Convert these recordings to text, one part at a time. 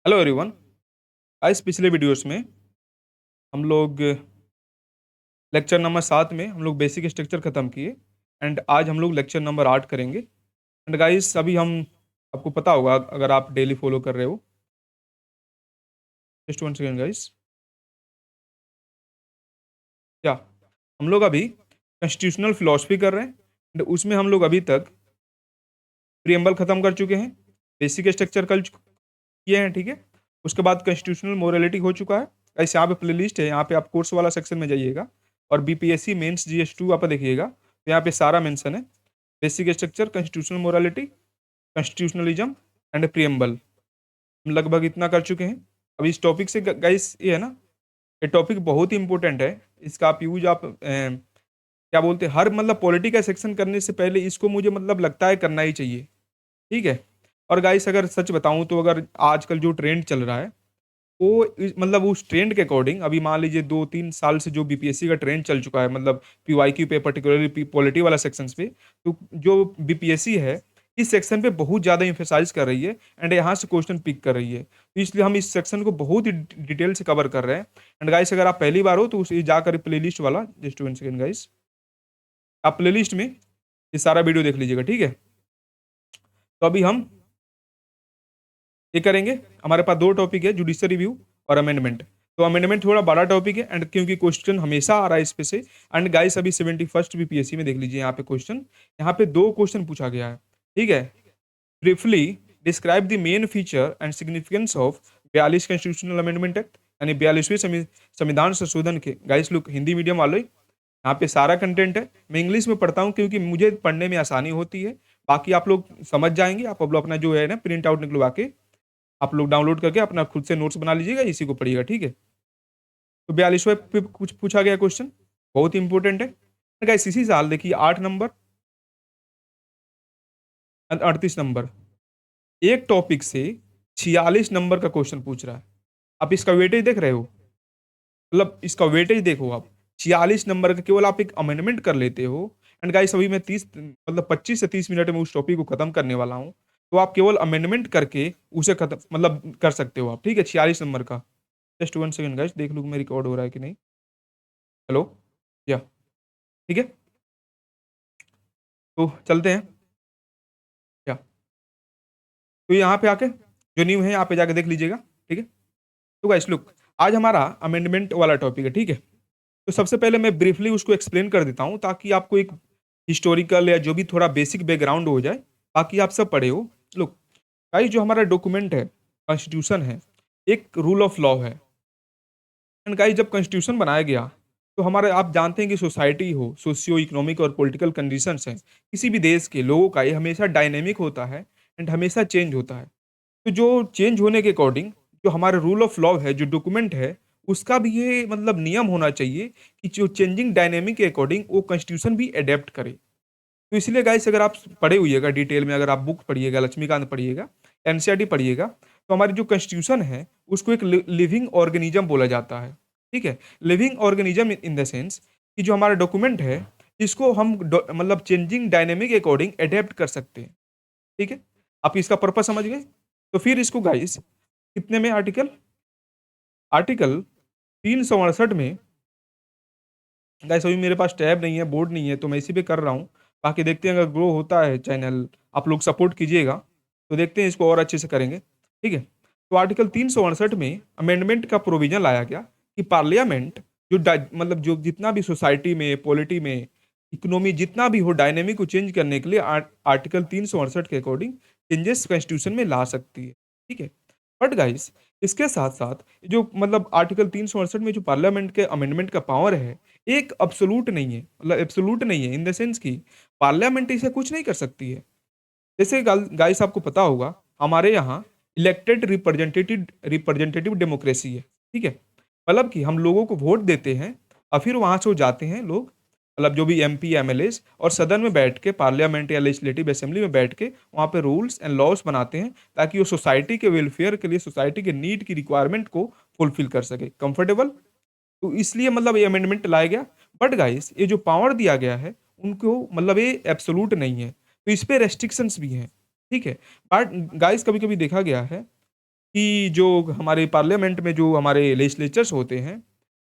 Hello everyone. आज पिछले videos में हम लोग लेक्चर नंबर 7 में हम लोग बेसिक स्ट्रक्चर खत्म किए एंड आज हम लोग लेक्चर नंबर 8 करेंगे। एंड गाइस अभी हम आपको पता होगा अगर आप डेली फॉलो कर रहे हो। Just one second guys. क्या हम लोग अभी कॉन्स्टिट्यूशनल फिलोसफी कर रहे हैं एंड उसमें हम लोग अभी तक प्रियम्बल खत्म कर चुके हैं, बेसिक स्ट्रक्चर कल किए हैं, ठीक है। उसके बाद कॉन्स्टिट्यूशनल मोरालिटी हो चुका है। गाइस यहाँ पे प्लेलिस्ट है, यहाँ पे आप कोर्स वाला सेक्शन में जाइएगा और बीपीएससी मेंस जीएस 2 आप देखिएगा तो यहाँ पे सारा मेंशन है। Basic structure, constitutional morality, constitutionalism and preamble, हम लगभग इतना कर चुके हैं। अब इस टॉपिक से गाइस ये है ना, ये टॉपिक बहुत ही इंपॉर्टेंट है। इसका आप यूज आप क्या बोलते हैं, हर मतलब पॉलिटी का सेक्शन करने से पहले इसको मुझे मतलब लगता है करना ही चाहिए, ठीक है। और गाइस अगर सच बताऊं तो अगर आजकल जो ट्रेंड चल रहा है वो मतलब उस ट्रेंड के अकॉर्डिंग अभी मान लीजिए 2-3 साल से जो बीपीएससी का ट्रेंड चल चुका है, मतलब पीवाईक्यू पे पर्टिकुलरली पॉलिटी वाला सेक्शंस पे, तो जो बीपीएससी है इस सेक्शन पे बहुत ज़्यादा इंफेसाइज कर रही है एंड यहाँ से क्वेश्चन पिक कर रही है, तो इसलिए हम इस सेक्शन को बहुत ही डिटेल से कवर कर रहे हैं। एंड गाइस अगर आप पहली बार हो तो उसे जाकर प्ले लिस्ट वाला, जस्ट वन सेकेंड गाइस, आप प्ले लिस्ट में ये सारा वीडियो देख लीजिएगा, ठीक है। तो अभी हम ये करेंगे, हमारे पास दो टॉपिक है, जुडिशियल रिव्यू और अमेंडमेंट। तो अमेंडमेंट थोड़ा बड़ा टॉपिक है एंड क्योंकि क्वेश्चन हमेशा आ रहा है इस पे से। एंड गाइस अभी 71st बीपीएससी में देख लीजिए, यहाँ पे क्वेश्चन, यहाँ पे दो क्वेश्चन पूछा गया है, ठीक है। Briefly describe the main feature and significance of 42 constitutional amendment act, यानी 42वें संविधान संशोधन के। गाइस लोग हिंदी मीडियम वाले, यहाँ पे सारा कंटेंट है। मैं इंग्लिश में पढ़ता हूँ क्योंकि मुझे पढ़ने में आसानी होती है, बाकी आप लोग समझ जाएंगे। आप लोग अपना जो है ना प्रिंट आउट निकलवा के आप लोग डाउनलोड करके अपना खुद से नोट्स बना लीजिएगा, इसी को पढ़िएगा, ठीक है। तो 42वें पे कुछ पूछा गया क्वेश्चन, बहुत ही इंपॉर्टेंट है। गाइस इसी साल देखिए 8 नंबर 38 नंबर एक टॉपिक से 46 नंबर का क्वेश्चन पूछ रहा है। आप इसका वेटेज देख रहे हो, मतलब इसका वेटेज देखो आप, 46 नंबर का केवल आप एक अमेंडमेंट कर लेते हो। एंड गाइस अभी मैं 30 मतलब 25 से 30 मिनट में उस टॉपिक को खत्म करने वाला हूँ, तो आप केवल अमेंडमेंट करके उसे खत्म मतलब कर सकते हो आप, ठीक है, 46 नंबर का। जस्ट वन सेकंड गाइस, देख लूँ मैं रिकॉर्ड हो रहा है कि नहीं। हेलो, या ठीक है, तो चलते हैं क्या। तो यहाँ पे आके जो न्यू है यहाँ पे जाके देख लीजिएगा, ठीक है। तो गाइस लुक, आज हमारा अमेंडमेंट वाला टॉपिक है, ठीक है। तो सबसे पहले मैं ब्रीफली उसको एक्सप्लेन कर देता हूँ ताकि आपको एक हिस्टोरिकल या जो भी थोड़ा बेसिक बैकग्राउंड हो जाए, बाकी आप सब पढ़े हो। लुक गाइस, जो हमारा डॉक्यूमेंट है, कॉन्स्टिट्यूशन है, एक रूल ऑफ लॉ है। एंड गाइस जब कॉन्स्टिट्यूशन बनाया गया तो हमारे आप जानते हैं कि सोसाइटी हो, सोशियो इकोनॉमिक और पॉलिटिकल कंडीशंस हैं किसी भी देश के लोगों का, ये हमेशा डायनेमिक होता है एंड हमेशा चेंज होता है। तो जो चेंज होने के अकॉर्डिंग जो हमारा रूल ऑफ लॉ है, जो डॉक्यूमेंट है, उसका भी ये मतलब नियम होना चाहिए कि जो चेंजिंग डायनेमिक के अकॉर्डिंग वो कॉन्स्टिट्यूशन भी अडेप्ट करे। तो इसलिए गाइस अगर आप पढ़े हुइएगा डिटेल में, अगर आप बुक पढ़िएगा, लक्ष्मीकांत पढ़िएगा, एनसीईआरटी पढ़िएगा, तो हमारी जो कॉन्स्टिट्यूशन है उसको एक लिविंग ऑर्गेनिज्म बोला जाता है, ठीक है। Living organism in the sense कि जो हमारा डॉक्यूमेंट है इसको हम मतलब चेंजिंग डायनेमिक के अकॉर्डिंग अडेप्ट कर सकते हैं, ठीक है। आप इसका पर्पज समझ गए। तो फिर इसको गाइस कितने में, आर्टिकल आर्टिकल 368 में, गाइस अभी मेरे पास टैब नहीं है, बोर्ड नहीं है, तो मैं इसी पे कर रहा हूँ। बाकी देखते हैं अगर ग्रो होता है चैनल, आप लोग सपोर्ट कीजिएगा तो देखते हैं इसको और अच्छे से करेंगे, ठीक है। तो आर्टिकल 368 में अमेंडमेंट का प्रोविजन लाया गया कि पार्लियामेंट जो मतलब जो जितना भी सोसाइटी में, पॉलिटी में, इकोनॉमी जितना भी हो, डायनेमिक को चेंज करने के लिए आर्टिकल 368 के अकॉर्डिंग चेंजेस कॉन्स्टिट्यूशन में ला सकती है, ठीक है। बट गाइस इसके साथ साथ जो मतलब आर्टिकल 368 में जो पार्लियामेंट के अमेंडमेंट का पावर है, एक अब्सोलूट नहीं है, मतलब एब्सोलूट नहीं है इन द सेंस कि पार्लियामेंट इसे कुछ नहीं कर सकती है। जैसे गाइस आपको पता होगा हमारे यहाँ इलेक्टेड रिप्रेजेंटेटिव रिप्रेजेंटेटिव डेमोक्रेसी है, ठीक है। मतलब कि हम लोगों को वोट देते हैं और फिर वहाँ से वो जाते हैं लोग, मतलब जो भी एमपी एमएलए और सदन में बैठ के, पार्लियामेंट या लेजिस्लेटिव असेंबली में बैठ के वहाँ पे रूल्स एंड लॉस बनाते हैं ताकि वो सोसाइटी के वेलफेयर के लिए, सोसाइटी के नीड की रिक्वायरमेंट को फुलफिल कर सके कंफर्टेबल। तो इसलिए मतलब ये अमेंडमेंट लाया गया। बट गाइस ये जो पावर दिया गया है उनको, मतलब ये एब्सोलूट नहीं है, तो इस पे रेस्ट्रिक्शंस भी हैं, ठीक है। बट गाइस कभी कभी देखा गया है कि जो हमारे पार्लियामेंट में जो हमारे लेजिस्लेचर्स होते हैं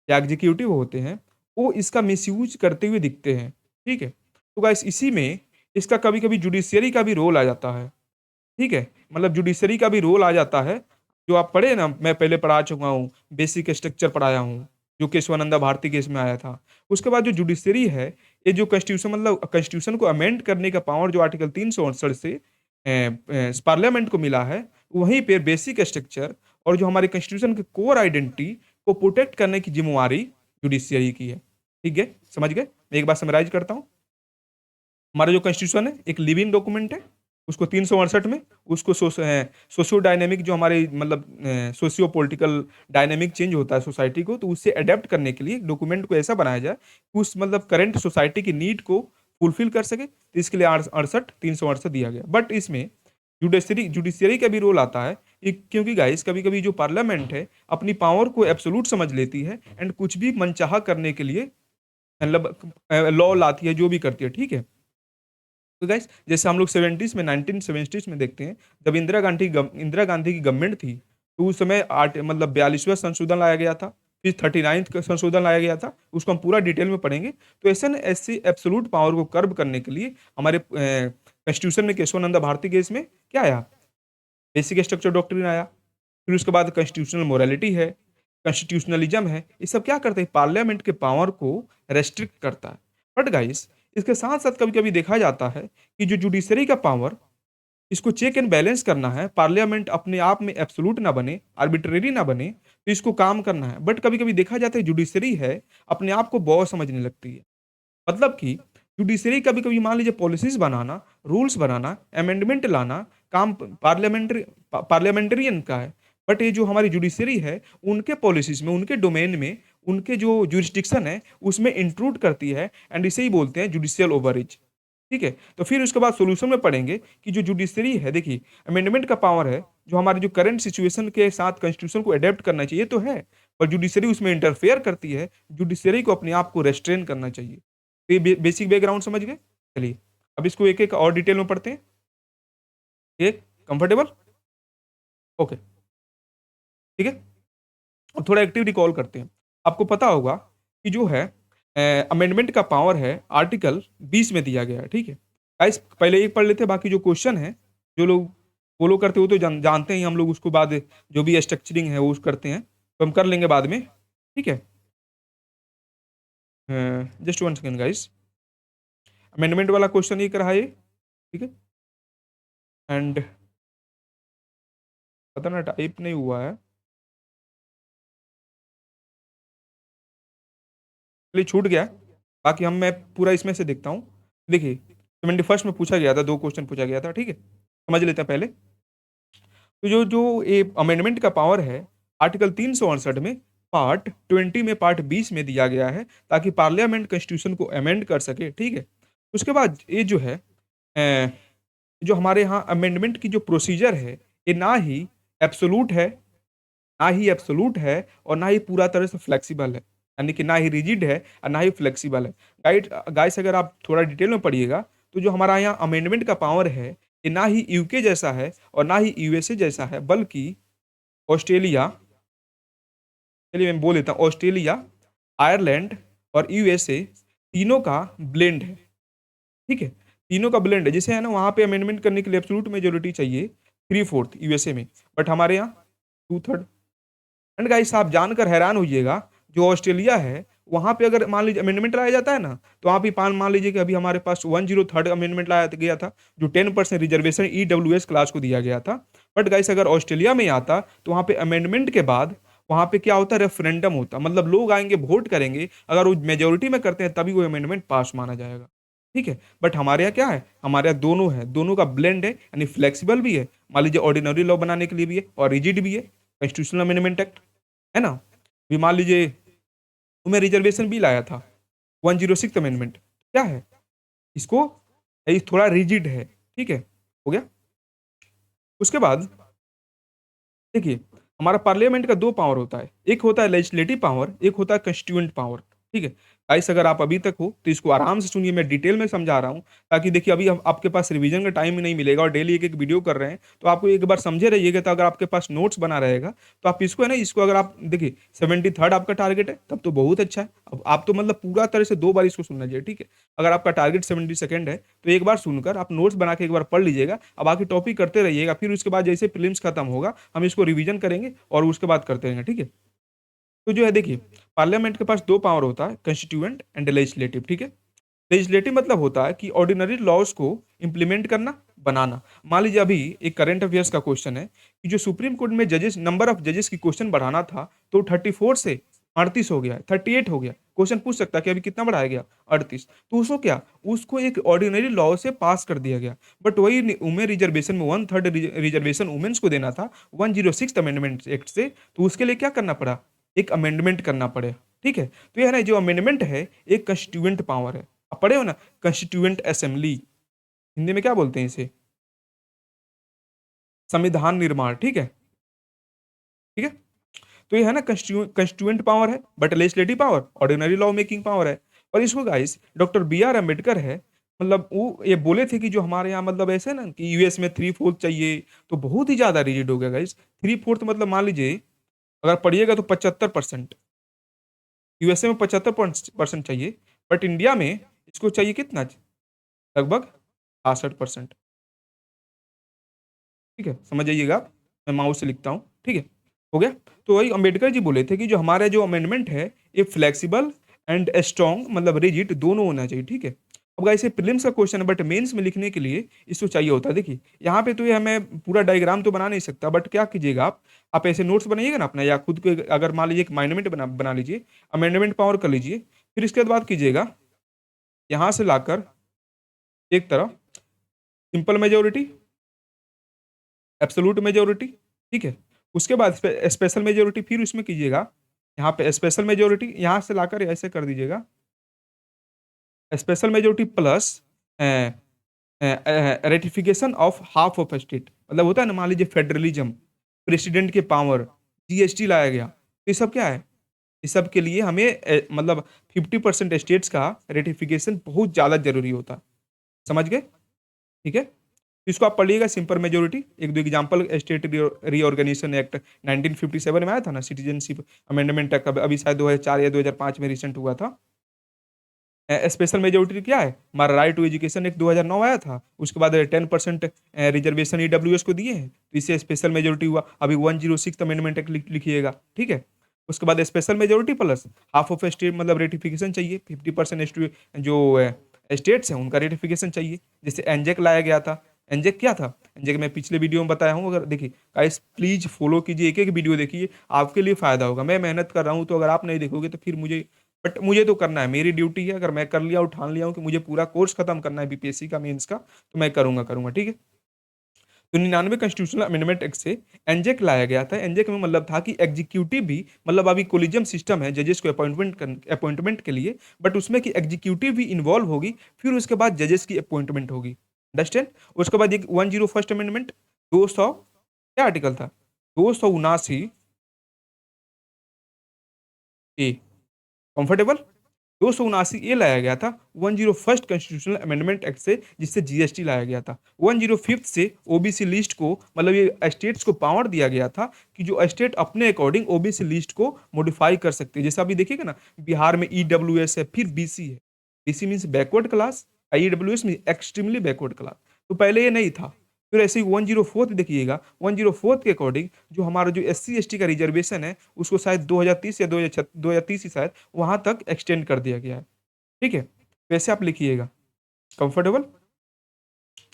या एग्जीक्यूटिव होते हैं, वो इसका मिसयूज़ करते हुए दिखते हैं, ठीक है? तो गाइस इसी में इसका कभी-कभी जुडिशियरी का भी रोल आ जाता है, ठीक है? मतलब जुडिशरी का भी रोल आ जाता है, जो आप पढ़े ना मैं पहले पढ़ा चुका हूँ, बेसिक स्ट्रक्चर पढ़ाया हूँ, जो केशवानंदा भारती केस में आया था। उसके बाद जो जुडिशरी है, ये जो कॉन्स्टिट्यूशन मतलब कॉन्स्टिट्यूशन को अमेंड करने का पावर जो आर्टिकल 368 से पार्लियामेंट को मिला है, वहीं पे बेसिक स्ट्रक्चर और जो हमारे कॉन्स्टिट्यूशन के कोर आइडेंटिटी को प्रोटेक्ट करने की ज़िम्मेवारी जुडिशरी की है। ठीक है? समझ गए? मैं एक बार समराइज़ करता हूँ। हमारा जो कॉन्स्टिट्यूशन है, एक लिविंग डॉक्यूमेंट है। उसको 368 में उसको सोशियो डायनामिक जो हमारे मतलब सोशियो पॉलिटिकल डायनामिक चेंज होता है सोसाइटी को, तो उससे अडैप्ट करने के लिए डॉक्यूमेंट को ऐसा बनाया जाए कि उस मतलब करंट सोसाइटी की नीड को फुलफिल कर सके। तो इसके लिए 68 368 दिया गया। बट इसमें जुडिशरी का भी रोल आता है, क्योंकि गाइस कभी-कभी जो पार्लियामेंट है, अपनी पावर को एब्सोल्यूट समझ लेती है एंड कुछ भी मनचाहा करने के लिए मतलब लॉ लाती है, जो भी करती है, ठीक है? तो गाइस जैसे हम लोग 70s में 1970s में देखते हैं, जब इंदिरा गांधी की गवर्नमेंट थी, तो उस समय आर्ट मतलब 42वां संशोधन लाया गया था, फिर 39th का संशोधन लाया गया था, उसको हम पूरा डिटेल में पढ़ेंगे। तो ऐसे न ऐसे एब्सोल्यूट पावर को कर्ब करने के लिए हमारे कॉन्स्टिट्यूशन में केशवानंद भारती केस में क्या आया? बेसिक स्ट्रक्चर डॉक्ट्रिन आया। फिर उसके बाद कॉन्स्टिट्यूशनल मोरालिटी है, कॉन्स्टिट्यूशनलिज्म है, ये सब क्या करते हैं? पार्लियामेंट के पावर को रेस्ट्रिक्ट करता है। बट गाइस इसके साथ-साथ कभी-कभी देखा जाता है कि जो जुडिशरी का पावर, इसको चेक एंड बैलेंस करना है, पार्लियामेंट अपने आप में एब्सोल्यूट ना बने, आर्बिट्रेरी ना बने, तो इसको काम करना है। बट कभी-कभी देखा जाता है जुडिशरी है, अपने आप को बॉस समझने लगती है। मतलब कि जुडिशरी कभी-कभी मान लीजिए पॉलिसीज़ बनाना, रूल्स बनाना, अमेंडमेंट लाना, काम पार्लियामेंटेरियन का है। बट ये जो हमारी जुडिशरी है, उनके पॉलिसीज़ में, उनके डोमेन में, उनके जो ज्यूरिसडिक्शन है, उसमें इंट्रूड करती है एंड इसे ही बोलते हैं जुडिशियल ओवररीच। ठीक है? तो फिर उसके बाद सॉल्यूशन में पढ़ेंगे कि जो जुडिशरी है देखिए, अमेंडमेंट का पावर है, जो हमारी जो करंट सिचुएशन के साथ कॉन्स्टिट्यूशन को अडॉप्ट करना चाहिए तो है, पर जुडिशरी उसमें इंटरफेयर करती है, जुडिशरी को अपने आप को रेस्ट्रेन करना चाहिए। तो ये बेसिक बैकग्राउंड समझ गए? चलिए, अब इसको एक-एक और डिटेल में पढ़ते हैं। एक कंफर्टेबल? ओके, ठीक है? अब थोड़ा एक्टिव रिकॉल करते हैं। आपको पता होगा कि जो है अमेंडमेंट का पावर है आर्टिकल 20 में दिया गया है, ठीक है? गाइस पहले एक पढ़ लेते हैं, बाकी जो क्वेश्चन है, जो लोग फॉलो करते हो तो जानते ही हम लोग उसको बाद जो भी स्ट्रक्चरिंग है वो करते हैं, तो हम कर लेंगे बाद में, ठीक है? Just 1 second guys. अमेंडमेंट वाला क्वेश्चन ही रहा ये, ठीक है? एंड पता ना टाइप नहीं हुआ है, चलिए छूट गया है। बाकी मैं पूरा इसमें से देखता हूँ। देखिए 71st में पूछा गया था, 2 क्वेश्चन पूछा गया था, ठीक है? समझ लेते हैं पहले। तो जो जो ये अमेंडमेंट का पावर है, आर्टिकल 368 में पार्ट 20 में पार्ट 20 में दिया गया है, ताकि पार्लियामेंट कॉन्स्टिट्यूशन को अमेंड कर सके, ठीक है? उसके बाद ये जो है अ, जो हमारे यहाँ अमेंडमेंट की जो प्रोसीजर है, ये ना ही एब्सोल्यूट है और ना ही पूरा तरह से फ्लेक्सिबल है। यानी कि ना ही रिजिड है और ना ही फ्लेक्सिबल है। गाइस अगर आप थोड़ा डिटेल में पढ़िएगा, तो जो हमारा यहाँ अमेंडमेंट का पावर है, ये ना ही यूके जैसा है और ना ही यूएसए जैसा है, बल्कि ऑस्ट्रेलिया, चलिए मैं बोल देता हूँ, ऑस्ट्रेलिया, आयरलैंड और यूएसए तीनों का ब्लेंड है, ठीक है? तीनों का ब्लेंड है। जैसे है ना वहाँ पे अमेंडमेंट करने के लिए एब्सोल्यूट मेजॉरिटी चाहिए 3/4 यूएसए में, बट हमारे यहाँ 2/3। एंड गाइस आप जानकर हैरान होइएगा, जो ऑस्ट्रेलिया है, वहाँ पे अगर मान लीजिए अमेंडमेंट लाया जाता है ना, तो वहाँ पे पान मान लीजिए कि अभी हमारे पास 103rd अमेंडमेंट लाया गया था, जो 10% रिजर्वेशन ईडब्ल्यूएस क्लास को दिया गया था। बट गाइस अगर ऑस्ट्रेलिया में आता, तो वहाँ पे अमेंडमेंट के बाद वहाँ पे क्या होता है, रेफरेंडम होता है। मतलब लोग आएँगे, वोट करेंगे, अगर वो मेजॉरिटी में करते हैं तभी वो अमेंडमेंट पास माना जाएगा। ठीक है? बट हमारे यहाँ क्या है, हमारे यहाँ दोनों है, दोनों का ब्लेंड है, यानी फ्लेक्सिबल भी है, मान लीजिए ऑर्डिनरी लॉ बनाने के लिए भी है और रिजिड भी है, कॉन्स्टिट्यूशनल अमेंडमेंट एक्ट। है ना? अभी मान लीजिए मैं रिजर्वेशन बिल आया था, 106th अमेंडमेंट, क्या है? इसको ये थोड़ा रिजिड है, ठीक है? हो गया? उसके बाद देखिए, हमारा पार्लियामेंट का 2 पावर होता है, एक होता है लेजिस्लेटिव पावर, एक होता है कॉन्स्टिट्यूएंट पावर, ठीक है? गाइस अगर आप अभी तक हो तो इसको आराम से सुनिए, मैं डिटेल में समझा रहा हूँ, ताकि देखिए अभी आपके पास रिवीजन का टाइम ही नहीं मिलेगा और डेली एक-एक वीडियो कर रहे हैं, तो आपको एक बार समझे रहिएगा, तो अगर आपके पास नोट्स बना रहेगा, तो आप इसको है ना, इसको अगर आप देखिए 73rd आपका टारगेट है, तब तो बहुत अच्छा है। अब आप तो मतलब पूरा तरह से 2 बार इसको सुनना चाहिए, ठीक है? अगर आपका टारगेट 72nd है, तो एक बार सुनकर आप नोट्स बना के एक बार पढ़ लीजिएगा, अब बाकी टॉपिक करते रहिएगा, फिर उसके बाद जैसे प्रीलिम्स खत्म होगा, हम इसको रिवीजन करेंगे और उसके बाद करते रहेंगे, ठीक है? तो जो है देखिए, पार्लियामेंट के पास 2 पावर होता है, कॉन्स्टिट्यूएंट एंड लेजिस्लेटिव, ठीक है? लेजिस्लेटिव मतलब होता है कि ऑर्डिनरी लॉज़ को इम्प्लीमेंट करना, बनाना। मान लीजिए अभी एक करंट अफेयर्स का क्वेश्चन है कि जो सुप्रीम कोर्ट में जजेस नंबर ऑफ जजेस की क्वेश्चन बढ़ाना था, तो 34 से 38 हो गया है, 38 हो गया। क्वेश्चन पूछ सकता है कि अभी कितना बढ़ाया गया? 38। तो उसको क्या? उसको एक ऑर्डिनरी लॉ से पास कर दिया गया। बट वही वुमेन रिजर्वेशन में 1/3 रिजर्वेशन वुमेन्स को देना था 106th अमेंडमेंट एक्ट से, तो उसके लिए क्या करना पड़ा? एक अमेंडमेंट करना पड़े, ठीक है? तो ये है ना, जो अमेंडमेंट है, एक कॉन्स्टिट्यूएंट पावर है। आप पढ़े हो ना, कॉन्स्टिट्यूएंट असेंबली, हिंदी में क्या बोलते हैं इसे? संविधान निर्माण, ठीक है? ठीक है? तो ये है ना, कॉन्स्टिट्यूएंट पावर है, but legislative power ordinary law making power है। और इसको guys doctor B R Ambedkar है, मतलब वो ये बोले थे कि जो हमारे यहाँ मतलब ऐसे ना कि यूएस में 3/4 चाहिए, तो बहुत ही ज्यादा रिजिड हो गया गाइस। 3/4 मतलब मान लीजिए, अगर पढ़िएगा तो 75%। यूएसए में 75% चाहिए, बट इंडिया में इसको चाहिए कितना? लगभग 66%। ठीक है? समझ जाइएगा आप, मैं माउस से लिखता हूँ, ठीक है? हो गया? तो वही अम्बेडकर जी बोले थे कि जो हमारा जो अमेंडमेंट है, ये फ्लेक्सिबल एंड स्ट्रॉन्ग मतलब रिजिड दोनों होना चाहिए, ठीक है? अब गाइस ये प्रीलिम्स का क्वेश्चन है, बट मेंस में लिखने के लिए इसको चाहिए होता है। देखिए, यहाँ पे तो ये मैं पूरा डायग्राम तो बना नहीं सकता, बट क्या कीजिएगा आप ऐसे नोट्स बनाइएगा ना अपना, या खुद के अगर मान लीजिए एक माइंडमेंट बना बना लीजिए, अमेंडमेंट पावर कर लीजिए, फिर इसके बाद कीजिएगा, यहाँ से लाकर एक तरफ सिंपल मेजॉरिटी, एब्सोल्यूट मेजॉरिटी, ठीक है? उसके बाद स्पेशल मेजॉरिटी, फिर उसमें कीजिएगा, यहाँ पे स्पेशल मेजॉरिटी, यहाँ से लाकर ऐसे कर दीजिएगा, special majority plus ratification of half of state, मतलब होता है ना, मान लीजिए फेडरलिज्म, प्रेसिडेंट के पावर, जीएसटी लाया गया, तो ये सब क्या है? इस सब के लिए हमें मतलब 50% स्टेट्स का रेटिफिकेशन बहुत ज़्यादा ज़रूरी होता है। समझ गए? ठीक है? इसको आप पढ़िएगा, simple majority, 1-2 example, state reorganisation act 1957 में आया था ना, सिटीजनशिप अमेंडमेंट एक्ट, अभी शायद 2004 या 2005 में रिसेंट हुआ था। स्पेशल मेजॉरिटी क्या है? हमारा राइट टू एजुकेशन एक्ट 2009 आया था, उसके बाद 10% रिजर्वेशन ईडब्ल्यूएस को दिए हैं, तो इससे स्पेशल मेजॉरिटी हुआ। अभी 106th अमेंडमेंट एक्ट लिखिएगा, ठीक है? उसके बाद special majority plus half of state मतलब रेटिफिकेशन चाहिए, 50% जो स्टेट्स हैं उनका रेटिफिकेशन चाहिए। जैसे एनजेक लाया गया था, एनजेक क्या था? एनजेक मैं पिछले वीडियो में बताया हूँ, अगर देखिए गाइस प्लीज फॉलो कीजिए, एक एक वीडियो देखिए, आपके लिए फायदा होगा। मैं मेहनत कर रहा हूँ, तो अगर आप नहीं देखोगे तो फिर मुझे, बट मुझे तो करना है, मेरी ड्यूटी है, अगर मैं कर लिया हूँ, ठान लिया हूँ कि मुझे पूरा कोर्स खत्म करना है बीपीएससी का मेंस का, तो मैं करूंगा करूंगा, ठीक है? तो 99 कॉन्स्टिट्यूशनल अमेंडमेंट एक्ट से एनजेक लाया गया था। एनजेक में मतलब था कि एग्जीक्यूटिव भी, मतलब अभी कोलिजियम सिस्टम है जजेस को अपॉइंटमेंट के लिए, बट उसमें कि एग्जीक्यूटिव भी इन्वॉल्व होगी, फिर उसके बाद जजेस की अपॉइंटमेंट होगी। अंडरस्टैंड? उसके बाद एक 101st अमेंडमेंट, 200 क्या आर्टिकल था? 279 ए, कंफर्टेबल? 279 ए लाया गया था 101st कॉन्स्टिट्यूशनल अमेंडमेंट एक्ट से, जिससे जीएसटी लाया गया था। 105th से ओबीसी लिस्ट को, मतलब ये स्टेट्स को पावर दिया गया था कि जो स्टेट अपने अकॉर्डिंग ओबीसी लिस्ट को मॉडिफाई कर सकते हैं। जैसे अभी देखिएगा ना, बिहार में ईडब्ल्यूएस है, फिर बीसी है। BC means backward class, EWS mean extremely backward class. तो पहले ये नहीं था। फिर ऐसे ही 104th देखिएगा, 104th के अकॉर्डिंग जो हमारा जो एससी एसटी का रिजर्वेशन है, उसको शायद 2030 या 2030 ही शायद वहां तक एक्सटेंड कर दिया गया है, ठीक है? वैसे आप लिखिएगा, कंफर्टेबल?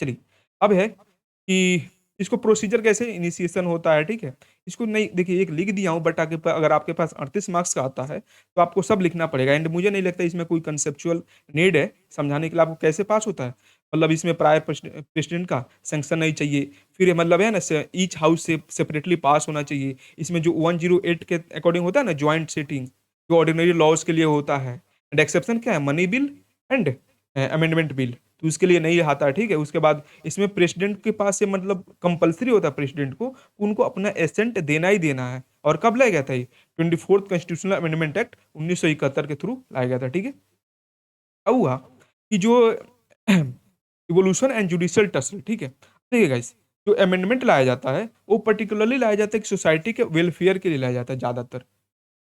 चलिए, अब है कि इसको प्रोसीजर कैसे इनिशिएशन होता है, ठीक है? इसको नहीं, देखिए एक लिख दिया हूँ, बट आगे अगर आपके पास 38 मार्क्स का आता है, तो आपको सब लिखना पड़ेगा, एंड मुझे नहीं लगता इसमें कोई कंसेप्चुअल नीड है समझाने के लिए। आपको कैसे पास होता है, मतलब इसमें प्रायर प्रेसिडेंट का सैंक्शन नहीं चाहिए, फिर ये मतलब है ना, ईच हाउस से सेपरेटली पास होना चाहिए। इसमें जो 108 के अकॉर्डिंग होता है ना, ज्वाइंट सेटिंग, जो ऑर्डिनरी लॉज के लिए होता है, एंड एक्सेप्शन क्या है? Money bill and amendment bill, तो उसके लिए नहीं आता है, ठीक है? उसके बाद इसमें प्रेसिडेंट के पास से मतलब कंपल्सरी होता है प्रेसिडेंट को, उनको अपना एसेंट देना ही देना है। और कब लाया गया था ये? 24th कॉन्स्टिट्यूशनल अमेंडमेंट एक्ट 1971 के थ्रू लाया गया था, ठीक है। अब हुआ कि जो इवोल्यूशन एंड जुडिशियल टसल, ठीक है। देखिए गाइस, जो अमेंडमेंट लाया जाता है वो पर्टिकुलरली लाया जाता है कि सोसाइटी के वेलफेयर के लिए लाया जाता है ज्यादातर,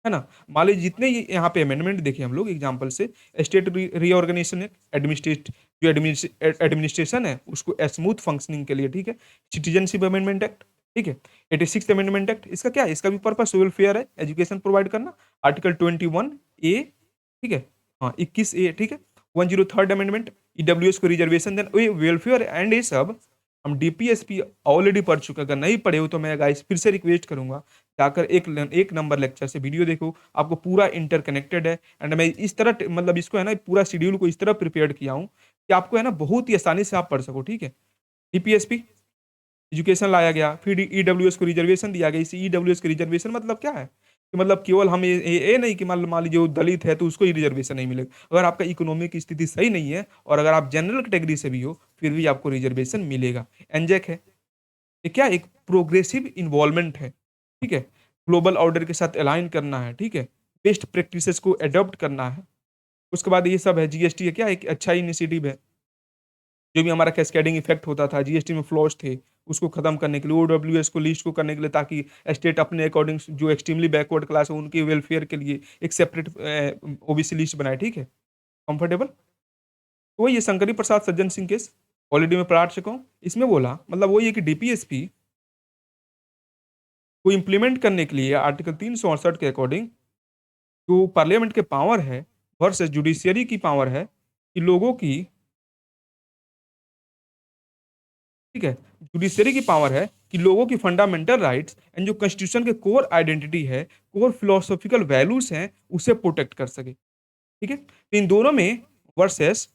है ना। मान लीजिए जितने यहाँ पे अमेंडमेंट देखे हम लोग एग्जांपल से, स्टेट रीऑर्गेनाइजेशन एडमिनिस्ट्रेट जो एडमिनिस्ट्रेशन है उसको स्मूथ फंक्शनिंग के लिए, ठीक है। सिटीजनशिप अमेंडमेंट एक्ट, ठीक है। 86 अमेंडमेंट एक्ट, इसका क्या है? इसका भी पर्पस वेलफेयर है, एजुकेशन प्रोवाइड करना। आर्टिकल 21A, ठीक है। हाँ 21A, ठीक है। 103rd अमेंडमेंट, ईडब्ल्यूएस को रिजर्वेशन देना, वेलफेयर एंड ये सब हम डीपीएसपी ऑलरेडी पढ़ चुके हैं। अगर नहीं पढ़े हो तो मैं गाइस फिर से रिक्वेस्ट करूंगा, जाकर एक नंबर लेक्चर से वीडियो देखो, आपको पूरा इंटरकनेक्टेड है। एंड मैं इस तरह मतलब इसको है ना पूरा शेड्यूल को इस तरह प्रिपेयर किया हूँ कि आपको है ना बहुत ही आसानी से आप पढ़ सको, ठीक है। डीपीएसपी एजुकेशन लाया गया, फिर ईडब्ल्यूएस को रिजर्वेशन दिया गया। इस ईडब्ल्यूएस को रिजर्वेशन मतलब क्या है कि मतलब केवल हम ये नहीं कि मान लीजिए वो दलित है तो उसको ही रिजर्वेशन नहीं मिलेगा। अगर आपका इकोनॉमिक स्थिति सही नहीं है और अगर आप जनरल कैटेगरी से भी हो फिर भी आपको रिजर्वेशन मिलेगा। एनजेक है, ये क्या एक प्रोग्रेसिव इन्वॉल्वमेंट है, ठीक है। ग्लोबल ऑर्डर के साथ अलाइन करना है, ठीक है। बेस्ट प्रैक्टिसेस को अडॉप्ट करना है। उसके बाद ये सब है। जीएसटी है, क्या एक अच्छा इनिशिएटिव है। जो भी हमारा कैस्केडिंग इफेक्ट होता था, जीएसटी में फ्लॉज थे, उसको खत्म करने के लिए, ओडब्ल्यूएस को लिस्ट को करने के लिए, ताकि स्टेट अपने अकॉर्डिंग जो एक्सट्रीमली बैकवर्ड क्लास है उनके वेलफेयर के लिए एक सेपरेट ओबीसी लिस्ट बनाए, ठीक है। कंफर्टेबल। तो ये शंकरी प्रसाद सज्जन सिंह केस ऑलरेडी मैं पढ़ा चुका हूँ। इसमें बोला मतलब वही है कि डीपीएसपी को इम्प्लीमेंट करने के लिए आर्टिकल 368 के अकॉर्डिंग जो पार्लियामेंट के पावर है वर्सेस जुडिशियरी की पावर है कि लोगों की, ठीक है, जुडिशरी की पावर है कि लोगों की फंडामेंटल राइट्स एंड जो कॉन्स्टिट्यूशन के कोर आइडेंटिटी है, कोर फिलोसॉफिकल वैल्यूज हैं, उसे प्रोटेक्ट कर सके, ठीक है। तो इन दोनों में वर्सेस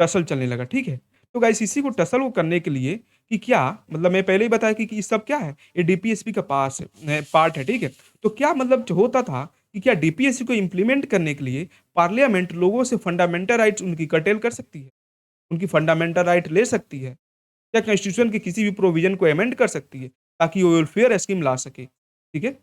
टसल चलने लगा, ठीक है। तो गाइस इसी को टसल को करने के लिए कि क्या मतलब मैं पहले ही बताया कि ये सब क्या है, ये डीपीएसपी का पार्ट है, ठीक है। तो क्या मतलब जो होता था कि क्या डीपीएसपी को इम्प्लीमेंट करने के लिए पार्लियामेंट लोगों से फंडामेंटल राइट्स उनकी कर्टेल कर सकती है, उनकी फंडामेंटल राइट ले सकती है, या कॉन्स्टिट्यूशन के किसी भी प्रोविजन को अमेंड कर सकती है ताकि वो वेलफेयर स्कीम ला सके, ठीक है।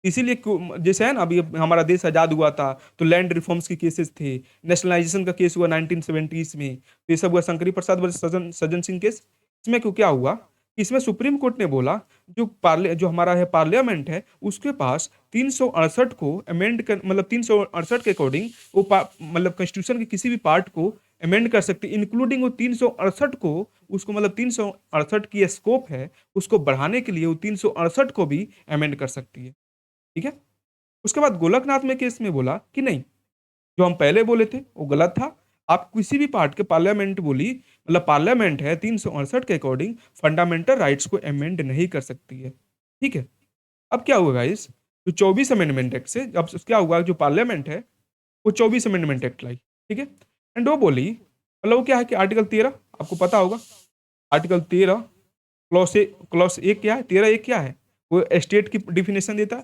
इसीलिए जैसे है ना अभी हमारा देश आजाद हुआ था तो लैंड रिफॉर्म्स के केसेस थे, नेशनलाइजेशन का केस हुआ 1970s में, तो ये सब हुआ शंकरी प्रसाद वर्सेस सज्जन सज्जन सिंह केस। इसमें क्यों क्या हुआ कि इसमें सुप्रीम कोर्ट ने बोला जो हमारा है पार्लियामेंट है उसके पास 368 को अमेंड कर मतलब 368 के अकॉर्डिंग वो मतलब कॉन्स्टिट्यूशन के किसी भी पार्ट को अमेंड कर सकती है, इंक्लूडिंग वो 368 को, उसको मतलब 368 की स्कोप है उसको बढ़ाने के लिए वो 368 को भी अमेंड कर सकती है, ठीक है। उसके बाद गोलकनाथ में केस में बोला कि नहीं, जो हम पहले बोले थे वो गलत था। आप किसी भी पार्ट के पार्लियामेंट बोली मतलब पार्लियामेंट है 368 के अकॉर्डिंग फंडामेंटल राइट्स को अमेंड नहीं कर सकती है, ठीक है। अब क्या हुआ गाइस, तो 24 अमेंडमेंट एक्ट से अब क्या हुआ, जो पार्लियामेंट है वो 24 अमेंडमेंट एक्ट लाई, ठीक है। एंड वो बोली मतलब वो क्या है कि आर्टिकल 13 आपको पता होगा, आर्टिकल 13 क्लॉस एक क्या है, 13 एक क्या है, वो स्टेट की डिफिनेशन देता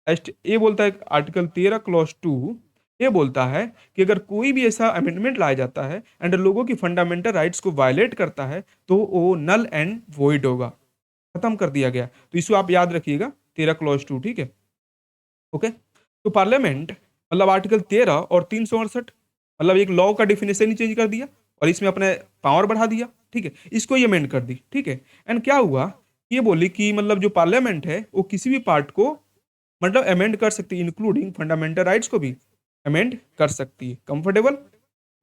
है। ये बोलता है आर्टिकल 13 क्लॉज 2, ये बोलता है कि अगर कोई भी ऐसा अमेंडमेंट लाया जाता है एंड लोगों की फंडामेंटल राइट्स को वायलेट करता है तो वो नल एंड वॉइड होगा, खत्म कर दिया गया। तो इसको आप याद रखिएगा 13 क्लॉज 2, ठीक है। ओके, तो पार्लियामेंट मतलब आर्टिकल 13 और 368 मतलब एक लॉ का डिफिनेशन ही चेंज कर दिया और इसमें अपने पावर बढ़ा दिया, ठीक है। इसको ये अमेंड कर दी, ठीक है। एंड क्या हुआ, ये बोली कि मतलब जो पार्लियामेंट है वो किसी भी पार्ट को मतलब अमेंड कर सकती है, इंक्लूडिंग फंडामेंटल राइट्स को भी अमेंड कर सकती है। कंफर्टेबल।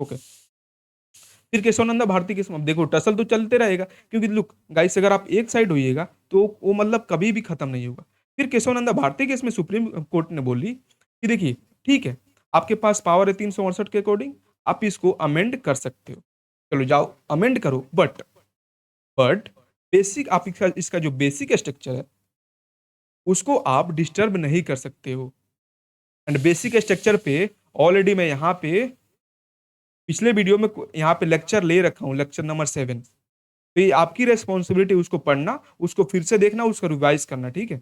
ओके, फिर केशवानंदा भारती केस में अब देखो टसल तो चलते रहेगा क्योंकि लुक गाइस अगर आप एक साइड होइएगा तो वो मतलब कभी भी खत्म नहीं होगा। फिर केशवानंदा भारती केस में सुप्रीम कोर्ट ने बोली कि देखिए ठीक है, आपके पास पावर है 368 के अकॉर्डिंग, आप इसको अमेंड कर सकते हो, चलो जाओ अमेंड करो, बट बेसिक आप इसका जो बेसिक स्ट्रक्चर है उसको आप डिस्टर्ब नहीं कर सकते हो। एंड बेसिक स्ट्रक्चर पे ऑलरेडी मैं यहाँ पे पिछले वीडियो में यहाँ पे लेक्चर ले रखा हूँ, लेक्चर नंबर 7। तो ये आपकी रेस्पॉन्सिबिलिटी उसको पढ़ना, उसको फिर से देखना, उसको रिवाइज करना, ठीक है।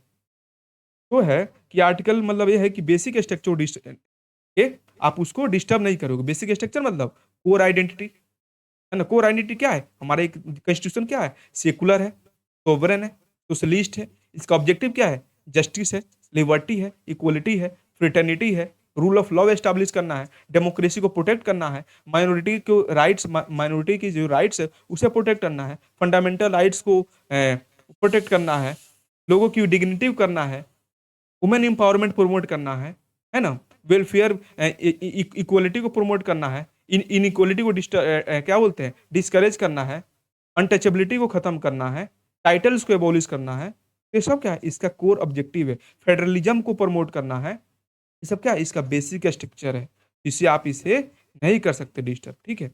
तो है कि आर्टिकल मतलब ये है कि बेसिक स्ट्रक्चर ये आप उसको डिस्टर्ब नहीं करोगे। बेसिक स्ट्रक्चर मतलब कोर आइडेंटिटी है ना, कोर आइडेंटिटी क्या है, हमारा एक कॉन्स्टिट्यूशन क्या है, सेकुलर है, सोवरेन है, सोशलिस्ट है, इसका ऑब्जेक्टिव क्या है? जस्टिस है, लिबर्टी है, इक्वलिटी है, फ्रेटर्निटी है, रूल ऑफ लॉ एस्टैब्लिश करना है, डेमोक्रेसी को प्रोटेक्ट करना है, माइनॉरिटी की जो राइट्स है उसे प्रोटेक्ट करना है, फंडामेंटल राइट्स को प्रोटेक्ट करना है, लोगों की डिग्निटी करना है, वुमेन एम्पावरमेंट प्रमोट करना है ना? वेलफेयर इक्वलिटी को प्रमोट करना है, इनइक्वलिटी को क्या बोलते हैं, डिस्करेज करना है, अनटचेबिलिटी को खत्म करना है, टाइटल्स को एबॉलिश करना है। ये सब क्या है? इसका कोर ऑब्जेक्टिव है। फेडरलिज्म को प्रमोट करना है। ये सब क्या है? इसका बेसिक स्ट्रक्चर है, जिससे आप इसे नहीं कर सकते डिस्टर्ब। ठीक है।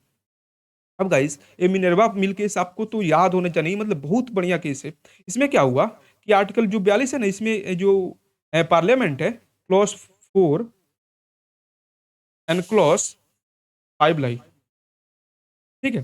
अब गाइस ये मिनर्वा मिल केस आपको तो याद होना चाहिए, मतलब बहुत बढ़िया केस है। इसमें क्या हुआ कि आर्टिकल जो 42 है ना, इसमें जो पार्लियामेंट है, क्लॉज 4 एंड क्लॉज 5 लाई। ठीक है।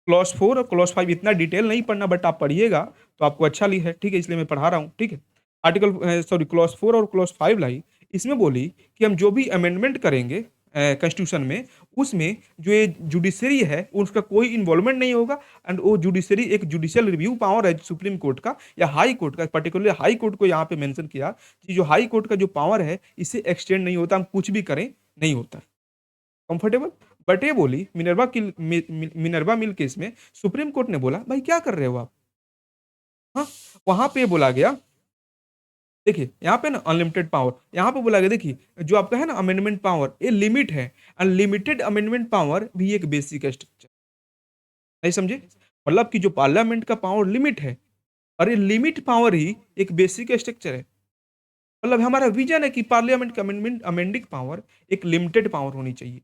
क्लॉज 4 और क्लॉज 5 इतना डिटेल नहीं पढ़ना, बट आप पढ़िएगा तो आपको अच्छा ली है। ठीक है, इसलिए मैं पढ़ा रहा हूँ। ठीक है। आर्टिकल सॉरी क्लॉज 4 और क्लॉज 5 लाई, इसमें बोली कि हम जो भी अमेंडमेंट करेंगे कॉन्स्टिट्यूशन में, उसमें जो ये जुडिशरी है उसका कोई इन्वॉल्वमेंट नहीं होगा। एंड वो जुडिशरी एक जुडिशियल रिव्यू पावर है सुप्रीम कोर्ट का या हाई कोर्ट का, पर्टिकुलरली हाई कोर्ट को यहाँ पे मेंशन किया कि जो हाई कोर्ट का जो पावर है इससे एक्सटेंड नहीं होता, हम कुछ भी करें नहीं होता। कंफर्टेबल। बट ये बोली मिनर्वा मिल केस में सुप्रीम कोर्ट ने बोला भाई क्या कर रहे हो आप? हाँ, वहां पे बोला गया, देखिए यहाँ पे ना अनलिमिटेड पावर, यहाँ पे बोला गया देखिए जो आपका है ना अमेंडमेंट पावर, ये लिमिट है। अनलिमिटेड अमेंडमेंट पावर भी एक बेसिक स्ट्रक्चर, नहीं समझे? मतलब कि जो पार्लियामेंट का पावर लिमिट है, और ये लिमिट पावर ही एक बेसिक स्ट्रक्चर है। मतलब हमारा विजन है कि पार्लियामेंट का अमेंडमेंट अमेंडिंग पावर एक लिमिटेड पावर होनी चाहिए।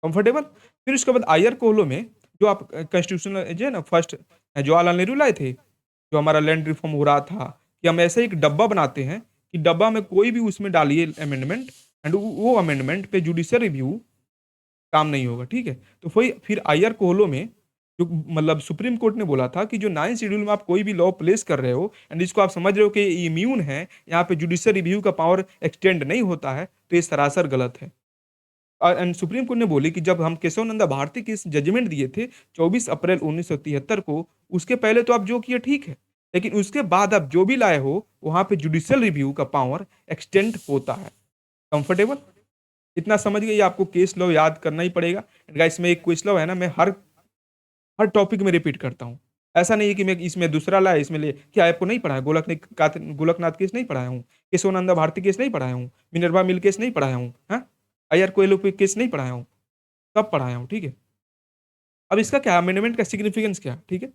कंफर्टेबल। फिर उसके बाद आयर कोहलो में जो आप कॉन्स्टिट्यूशनल जो है ना फर्स्ट जवाहरलाल नेहरू लाए थे, जो हमारा लैंड रिफॉर्म हो रहा था कि हम ऐसे एक डब्बा बनाते हैं कि डब्बा में कोई भी उसमें डालिए अमेंडमेंट, एंड वो अमेंडमेंट पे जुडिशियल रिव्यू काम नहीं होगा। ठीक है। तो वही फिर आयर कोहलो में जो मतलब सुप्रीम कोर्ट ने बोला था कि जो 9 शेड्यूल में आप कोई भी लॉ प्लेस कर रहे हो एंड इसको आप समझ रहे हो कि इम्यून है, यहाँ पे जुडिशियल रिव्यू का पावर एक्सटेंड नहीं होता है, तो ये सरासर गलत है। एंड सुप्रीम कोर्ट ने बोली कि जब हम केशव नंदा भारती के जजमेंट दिए थे 24 अप्रैल 1973 को, उसके पहले तो आप जो किए ठीक है, लेकिन उसके बाद आप जो भी लाए हो वहां पे जुडिशियल रिव्यू का पावर एक्सटेंड होता है। कंफर्टेबल। इतना समझ गए? ये आपको केस लॉ याद करना ही पड़ेगा। गाइस में एक केस लॉ है ना, मैं हर हर टॉपिक में रिपीट करता हूँ। ऐसा नहीं है कि मैं इसमें दूसरा लाया इसमें ले, क्या आपको नहीं पढ़ा है? गोलकनाथ केस नहीं पढ़ाया हूँ, केशवानंदा भारती केस नहीं पढ़ाया हूँ, मिनर्वा मिल केस नहीं पढ़ाया हूँ, हाँ, अय्यर कोयलो पे केस नहीं पढ़ाया हूँ, सब पढ़ाया हूँ। ठीक है। अब इसका क्या अमेंडमेंट का सिग्निफिकेंस क्या है? ठीक है।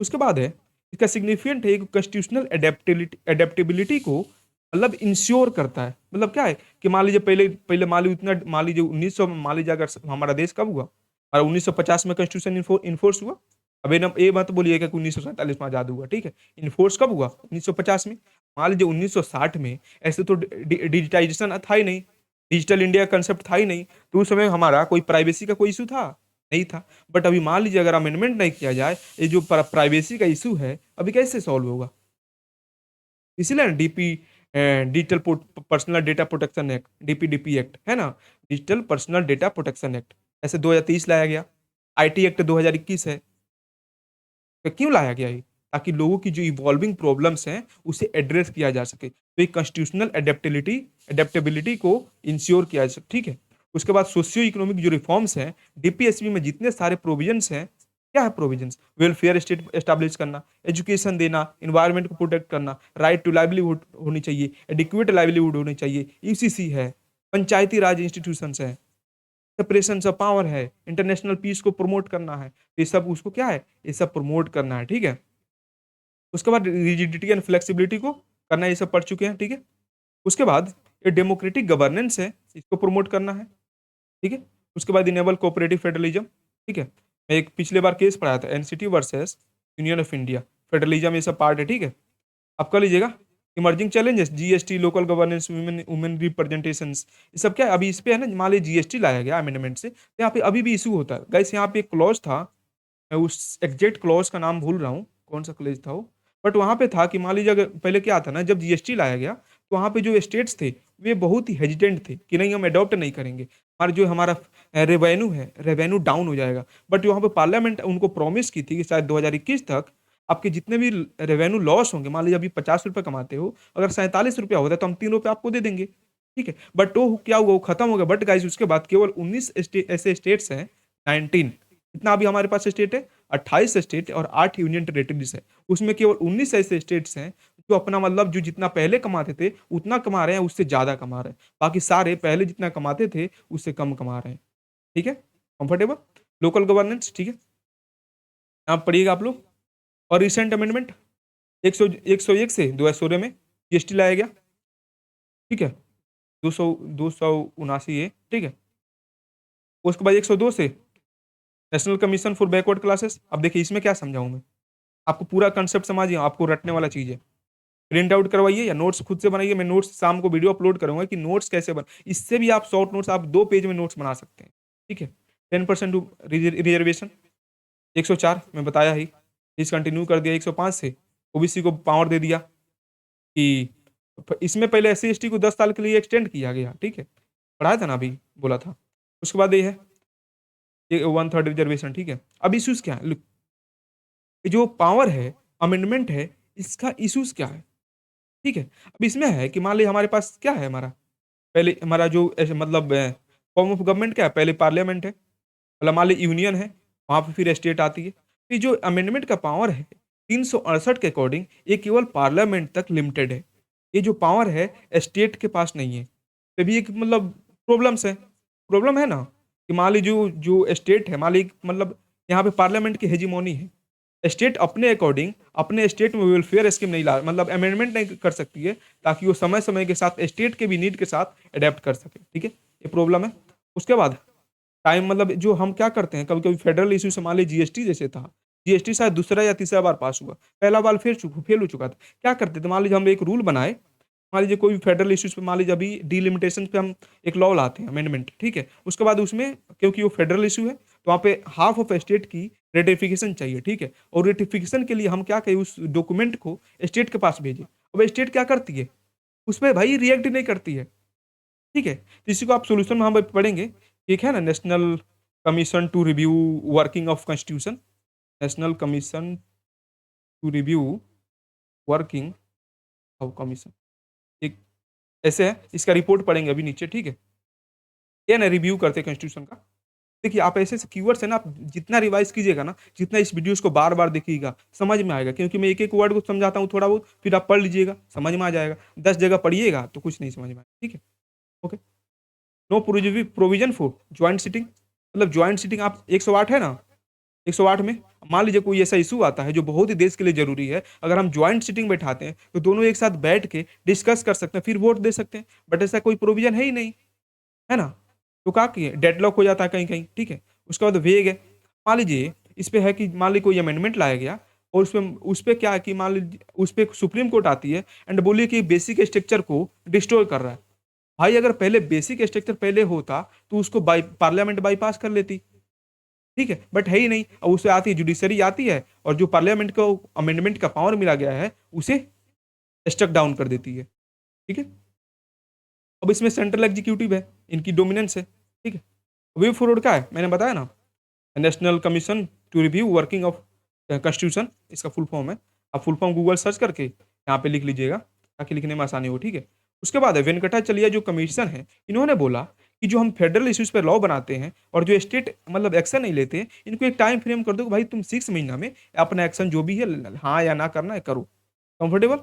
उसके बाद है इसका सिग्निफिकेंट है कॉन्स्टिट्यूशनल एडेप्टेबिलिटी को मतलब इंश्योर करता है। मतलब क्या है कि मान लीजिए पहले पहले मान लीजिए 1900 मान लीजिए अगर हमारा देश कब हुआ और 1950 में कॉन्स्टिट्यूशन इन्फोर्स हुआ। अब ये मत बोलिएगा कि 1947 में आजाद हुआ। ठीक है। इन्फोर्स कब हुआ? 1950 में। मान लीजिए 1960 में ऐसे तो डिजिटाइजेशन था ही नहीं, डिजिटल इंडिया कंसेप्ट था ही नहीं, तो उस समय हमारा कोई प्राइवेसी का कोई इशू था नहीं था। बट अभी मान लीजिए अगर अमेंडमेंट नहीं किया जाए, ये जो प्राइवेसी का इशू है अभी कैसे सॉल्व होगा? इसीलिए ना digital personal data protection act, DPDP act है ना, digital personal data protection act ऐसे 2023 लाया गया। आईटी एक्ट 2021 है। तो क्यों लाया गया ये? ताकि लोगों की जो इवॉल्विंग प्रॉब्लम्स हैं उसे एड्रेस किया जा सके, तो ये कॉन्स्टिट्यूशनल एडेप्टेबिलिटी को इंश्योर किया जा सके। ठीक है। उसके बाद सोशियो इकोनॉमिक जो रिफॉर्म्स हैं, डीपीएसपी में जितने सारे प्रोविजंस हैं, क्या है प्रोविजंस? वेलफेयर स्टेट एस्टैब्लिश करना, एजुकेशन देना, इन्वायरमेंट को प्रोटेक्ट करना, राइट टू लाइवलीहुड होनी चाहिए, एडिक्वेट लाइवलीहुड होनी चाहिए, यूसीसी है, पंचायती राज इंस्टीट्यूशंस है, सेपरेशन ऑफ पावर है, इंटरनेशनल पीस को प्रमोट करना है, ये सब उसको क्या है, ये सब प्रमोट करना है। ठीक है। उसके बाद रिजिडिटी एंड फ्लेक्सिबिलिटी को करना है, ये सब पढ़ चुके हैं। ठीक है। उसके बाद ये डेमोक्रेटिक गवर्नेंस है, इसको प्रमोट करना है। ठीक है। उसके बाद इनेबल कोऑपरेटिव फेडरलिज्म। ठीक है। मैं एक पिछले बार केस पढ़ाया था NCT versus union of India, federalism ये सब पार्ट है। ठीक है। आप कर लीजिएगा। Emerging challenges, GST, local governance, women women representation, ये सब क्या है अभी इस पे है ना, मान लीजिए जीएसटी लाया गया अमेंडमेंट से, तो यहाँ पे अभी भी इशू होता है। गाइस यहाँ पे एक क्लॉज था, मैं उस एग्जैक्ट क्लॉज का नाम भूल रहा हूँ, कौन सा क्लॉज था वो, बट वहाँ पे था कि मान लीजिए अगर पहले क्या था ना, जब जीएसटी लाया गया तो वहाँ पे जो स्टेट्स थे वे बहुत ही हेजिटेंट थे कि नहीं हम अडॉप्ट नहीं करेंगे, और जो हमारा रेवेन्यू है रेवेन्यू डाउन हो जाएगा। बट वहाँ पे पार्लियामेंट उनको प्रॉमिस की थी कि शायद 2021 तक आपके जितने भी रेवेन्यू लॉस होंगे, मान लीजिए अभी 50 रुपए कमाते हो, अगर 47 रुपया होता है तो हम 3 रुपए आपको दे देंगे, ठीक है? बट वो क्या हुआ, वो खत्म हो गया। बट गाइस उसके बाद केवल 19 ऐसे स्टेट्स हैं, 19 कितना अभी हमारे पास स्टेट है, 28 स्टेट और 8 यूनियन टेरिटरीज है। उसमें केवल 19 ऐसे स्टेट्स हैं जो अपना मतलब जो जितना पहले कमाते थे उतना कमा रहे हैं, उससे ज्यादा कमा रहे हैं। बाकी सारे पहले जितना कमाते थे उससे कम कमा रहे हैं, ठीक है? कंफर्टेबल? लोकल गवर्नेंस, ठीक है? आप पढ़िएगा आप लोग। और रिसेंट अमेंडमेंट 101 से 2016 में जीएसटी लाया गया, ठीक है? 279 है, ठीक है? उसके बाद 102 से national commission for backward classes. अब देखिए इसमें क्या समझाऊं मैं आपको, पूरा कंसेप्ट समझिए, आपको रटने वाला चीज है। प्रिंट आउट करवाइए या नोट्स खुद से बनाइए। मैं नोट्स शाम को वीडियो अपलोड करूंगा कि नोट्स कैसे बन, इससे भी आप शॉर्ट नोट्स, आप 2 पेज में नोट्स बना सकते हैं, ठीक है? 10% रिजर्वेशन 104 में बताया ही, डिसकंटिन्यू कर दिया 105 से। ओबीसी को पावर दे दिया कि इसमें पहले एस सी को 10 साल के लिए एक्सटेंड किया गया, ठीक है? पढ़ाया था ना अभी, बोला था। उसके बाद ये है ये 1/3 रिजर्वेशन, ठीक है? अब इश्यूज क्या है, ये जो पावर है, अमेंडमेंट है, इसका इश्यूज क्या है, ठीक है? अब इसमें है कि मान लीजिए हमारे पास क्या है, हमारा पहले हमारा जो ऐसे मतलब फॉर्म ऑफ गवर्नमेंट क्या है, पहले पार्लियामेंट है, मतलब मान लीजिए यूनियन है, वहां पे फिर स्टेट आती है। तो ये जो अमेंडमेंट का पावर है 368 के अकॉर्डिंग, ये केवल पार्लियामेंट तक लिमिटेड है। ये जो पावर है स्टेट के पास नहीं है। तभी एक मतलब प्रॉब्लम है ना, कि मान लीजिए जो जो स्टेट है, मान लीजिए मतलब यहाँ पे पार्लियामेंट की हेजीमोनी है। स्टेट अपने अकॉर्डिंग अपने स्टेट में वेलफेयर स्कीम नहीं ला, मतलब अमेंडमेंट नहीं कर सकती है, ताकि वो समय समय के साथ स्टेट के भी नीड के साथ अडेप्ट कर सके, ठीक है? ये प्रॉब्लम है। उसके बाद टाइम, मतलब जो हम क्या करते हैं, कभी कभी फेडरल इशू से, मान लीजिए जीएसटी जैसे था, जीएसटी शायद दूसरा या तीसरा बार पास हुआ, पहला बार फेल हो चुका था। क्या करते थे, मान लीजिए हम एक रूल बनाए, मान लीजिए कोई भी फेडरल इश्यूज पे, मान लीजिए अभी डिलिमिटेशन पे हम एक लॉ लाते हैं, अमेंडमेंट, ठीक है? उसके बाद उसमें क्योंकि वो फेडरल इशू है तो वहाँ पे हाफ ऑफ स्टेट की रेटिफिकेशन चाहिए, ठीक है? और रेटिफिकेशन के लिए हम क्या कहें, उस डॉक्यूमेंट को स्टेट के पास भेजें। अब स्टेट क्या करती है, उसमें भाई रिएक्ट नहीं करती है, ठीक है? तो इसी को आप सोल्यूशन में हम पढ़ेंगे। एक है ना national commission to review working of constitution, national commission to review working of commission, एक ऐसे है, इसका रिपोर्ट पढ़ेंगे अभी नीचे, ठीक है? ये ना रिव्यू करते हैं कॉन्स्टिट्यूशन का। देखिए आप ऐसे ऐसे कीवर्ड्स है ना, आप जितना रिवाइज कीजिएगा ना, जितना इस वीडियोस को बार बार देखिएगा, समझ में आएगा। क्योंकि मैं एक एक वर्ड को समझाता हूँ थोड़ा बहुत, फिर आप पढ़ लीजिएगा, समझ में आ जाएगा। 10 जगह पढ़िएगा तो कुछ नहीं समझ में आएगा, ठीक है? Okay. No provision for joint sitting, मतलब ज्वाइंट सीटिंग आप 108 है ना, 108 में मान लीजिए कोई ऐसा इशू आता है जो बहुत ही देश के लिए जरूरी है, अगर हम ज्वाइंट सीटिंग बैठाते हैं तो दोनों एक साथ बैठ के डिस्कस कर सकते हैं, फिर वोट दे सकते हैं। बट ऐसा कोई प्रोविजन है ही नहीं, है ना? तो क्या किए, डेडलॉक हो जाता है कहीं कहीं, ठीक है? उसके बाद वेग है, मान लीजिए इस पे है कि मान लीजिए कोई अमेंडमेंट लाया गया और उसमें उस पे क्या है कि मान लीजिए उस पे सुप्रीम कोर्ट आती है एंड बोलिए कि बेसिक स्ट्रक्चर को डिस्ट्रॉय कर रहा है। भाई अगर पहले बेसिक स्ट्रक्चर पहले होता तो उसको पार्लियामेंट बाईपास कर लेती, ठीक है? बट है ही नहीं। और उसे आती है जुडिशरी आती है और जो पार्लियामेंट को अमेंडमेंट का पावर मिला गया है उसे स्टक डाउन कर देती है, ठीक है? अब इसमें सेंट्रल एग्जीक्यूटिव है, इनकी डोमिनेंस है, ठीक है? वे फॉरवर्ड क्या है, मैंने बताया ना, national commission to review working of constitution, इसका फुल फॉर्म है। आप फुल फॉर्म गूगल सर्च करके यहाँ पे लिख लीजिएगा ताकि लिखने में आसानी हो, ठीक है? उसके बाद है वेंकटाचलैया जो कमीशन है, इन्होंने बोला कि जो हम फेडरल इश्यूज पर लॉ बनाते हैं और जो स्टेट मतलब एक्शन नहीं लेते हैं, इनको एक टाइम फ्रेम कर दो कि भाई तुम 6 महीना में अपना एक्शन जो भी है, हाँ या ना करना है करो। कंफर्टेबल?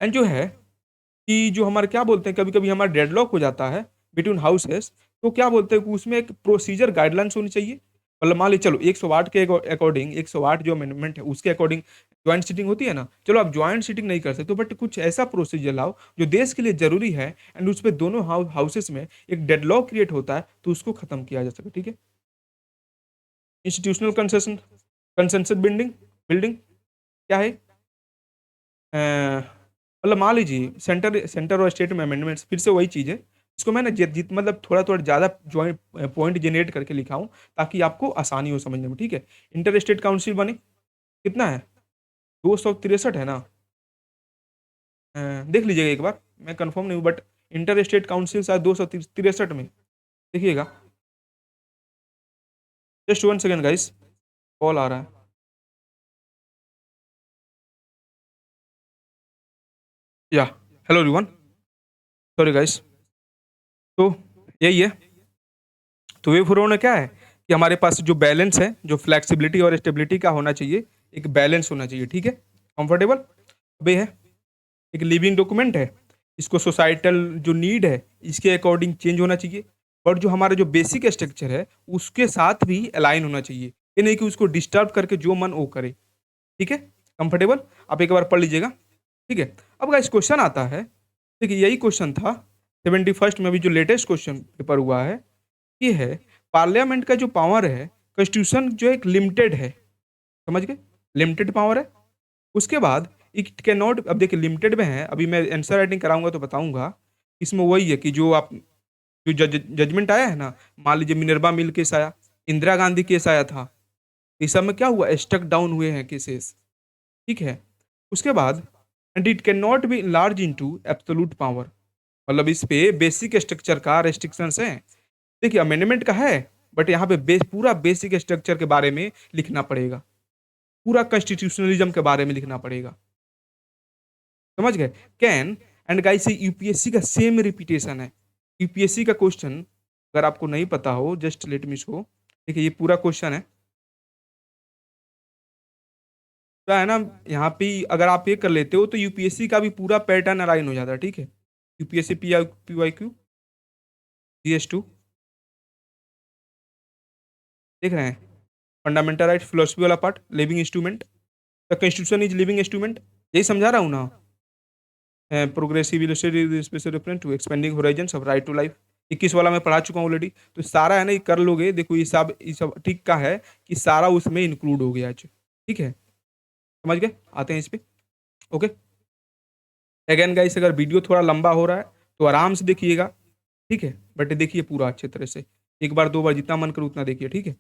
एंड जो है कि जो हमारे क्या बोलते हैं, कभी कभी हमारा डेडलॉक हो जाता है बिटवीन हाउसेस, तो क्या बोलते हैं कि उसमें एक प्रोसीजर गाइडलाइंस होनी चाहिए। मतलब मान लीजिए चलो 108 के अकॉर्डिंग, 108 जो अमेंडमेंट है उसके अकॉर्डिंग ज्वाइंट सीटिंग होती है ना, चलो आप ज्वाइंट सीटिंग नहीं कर सकते बट कुछ ऐसा प्रोसीजर लाओ जो देश के लिए जरूरी है एंड उस पर दोनों हाउसेस में एक डेडलॉक क्रिएट होता है तो उसको खत्म किया जा सके, ठीक है? Institutional concession consensus building building क्या है, मतलब मान लीजिए सेंटर सेंटर और स्टेट में अमेंडमेंट्स, फिर से वही चीज़ है। इसको मैंने जित जित मतलब थोड़ा थोड़ा ज़्यादा जॉइंट पॉइंट जनरेट करके लिखा हूँ ताकि आपको आसानी हो समझने में, ठीक है? इंटर स्टेट काउंसिल बने, कितना है, 263 है ना? देख लीजिएगा एक बार, मैं कंफर्म नहीं हूँ बट इंटर स्टेट काउंसिल शायद 263 में, देखिएगा। जस्ट 1 सेकेंड गाइस, कॉल आ रहा है। या हेलो एवरीवन, सॉरी गाइस। तो यही है। तो वे फोर में क्या है कि हमारे पास जो बैलेंस है, जो फ्लेक्सिबिलिटी और स्टेबिलिटी का होना चाहिए, एक बैलेंस होना चाहिए, ठीक है, कंफर्टेबल। वे है एक लिविंग डॉक्यूमेंट है, इसको सोसाइटल जो नीड है इसके अकॉर्डिंग चेंज होना चाहिए, और जो हमारा जो बेसिक स्ट्रक्चर है उसके साथ भी अलाइन होना चाहिए। ये नहीं कि उसको डिस्टर्ब करके जो मन वो करे, ठीक है, कंफर्टेबल। आप एक बार पढ़ लीजिएगा, ठीक है। अब गाइस क्वेश्चन आता है, देखिए यही क्वेश्चन था 71st में भी जो लेटेस्ट क्वेश्चन पेपर हुआ है, ये है पार्लियामेंट का जो पावर है, कॉन्स्टिट्यूशन जो एक लिमिटेड है, समझ गए, लिमिटेड पावर है। उसके बाद इट कैन नॉट, अब देखिए लिमिटेड में है, अभी मैं आंसर राइटिंग कराऊंगा तो बताऊंगा। इसमें वही है कि जो आप जो जजमेंट आया है ना, मान लीजिए मिनर्वा मिल केस आया, इंदिरा गांधी केस आया था, इस सब में क्या हुआ, स्टक डाउन हुए हैं केसेस, ठीक है। उसके बाद and it can not B large into absolute power, मतलब इस पे बेसिक स्ट्रक्चर का रेस्ट्रिक्शंस है। देखिए अमेंडमेंट का है, बट यहाँ पे पूरा बेसिक स्ट्रक्चर के बारे में लिखना पड़ेगा, पूरा कॉन्स्टिट्यूशनलिज्म के बारे में लिखना पड़ेगा, समझ गए। कैन एंड गाइस ये यूपीएससी का सेम रिपीटेशन है। यूपीएससी का क्वेश्चन अगर आपको नहीं पता हो, जस्ट लेट मी शो। देखिए ये पूरा क्वेश्चन है, तो है ना, यहाँ पे अगर आप ये कर लेते हो तो यूपीएससी का भी पूरा पैटर्न अलाइन हो जाता है, ठीक है। UPSC P Y Q GS2 देख रहे हैं, फंडामेंटल राइट, फिलोसफी वाला part, living instrument, the constitution is living instrument, यही समझा रहा हूँ ना। Progressive illustrative special reference to expanding horizons of right to life, 21 वाला मैं पढ़ा चुका हूँ ऑलरेडी। तो सारा है ना, ये कर लोगे, देखो ये सब ठीक का है कि सारा उसमें इंक्लूड हो गया आज, ठीक है, समझ गए। आते हैं इस पे, ओके। अगेन गाइस अगर वीडियो थोड़ा लंबा हो रहा है तो आराम से देखिएगा, ठीक है, बट देखिए पूरा अच्छे तरह से, एक बार दो बार जितना मन करे उतना देखिए, ठीक है।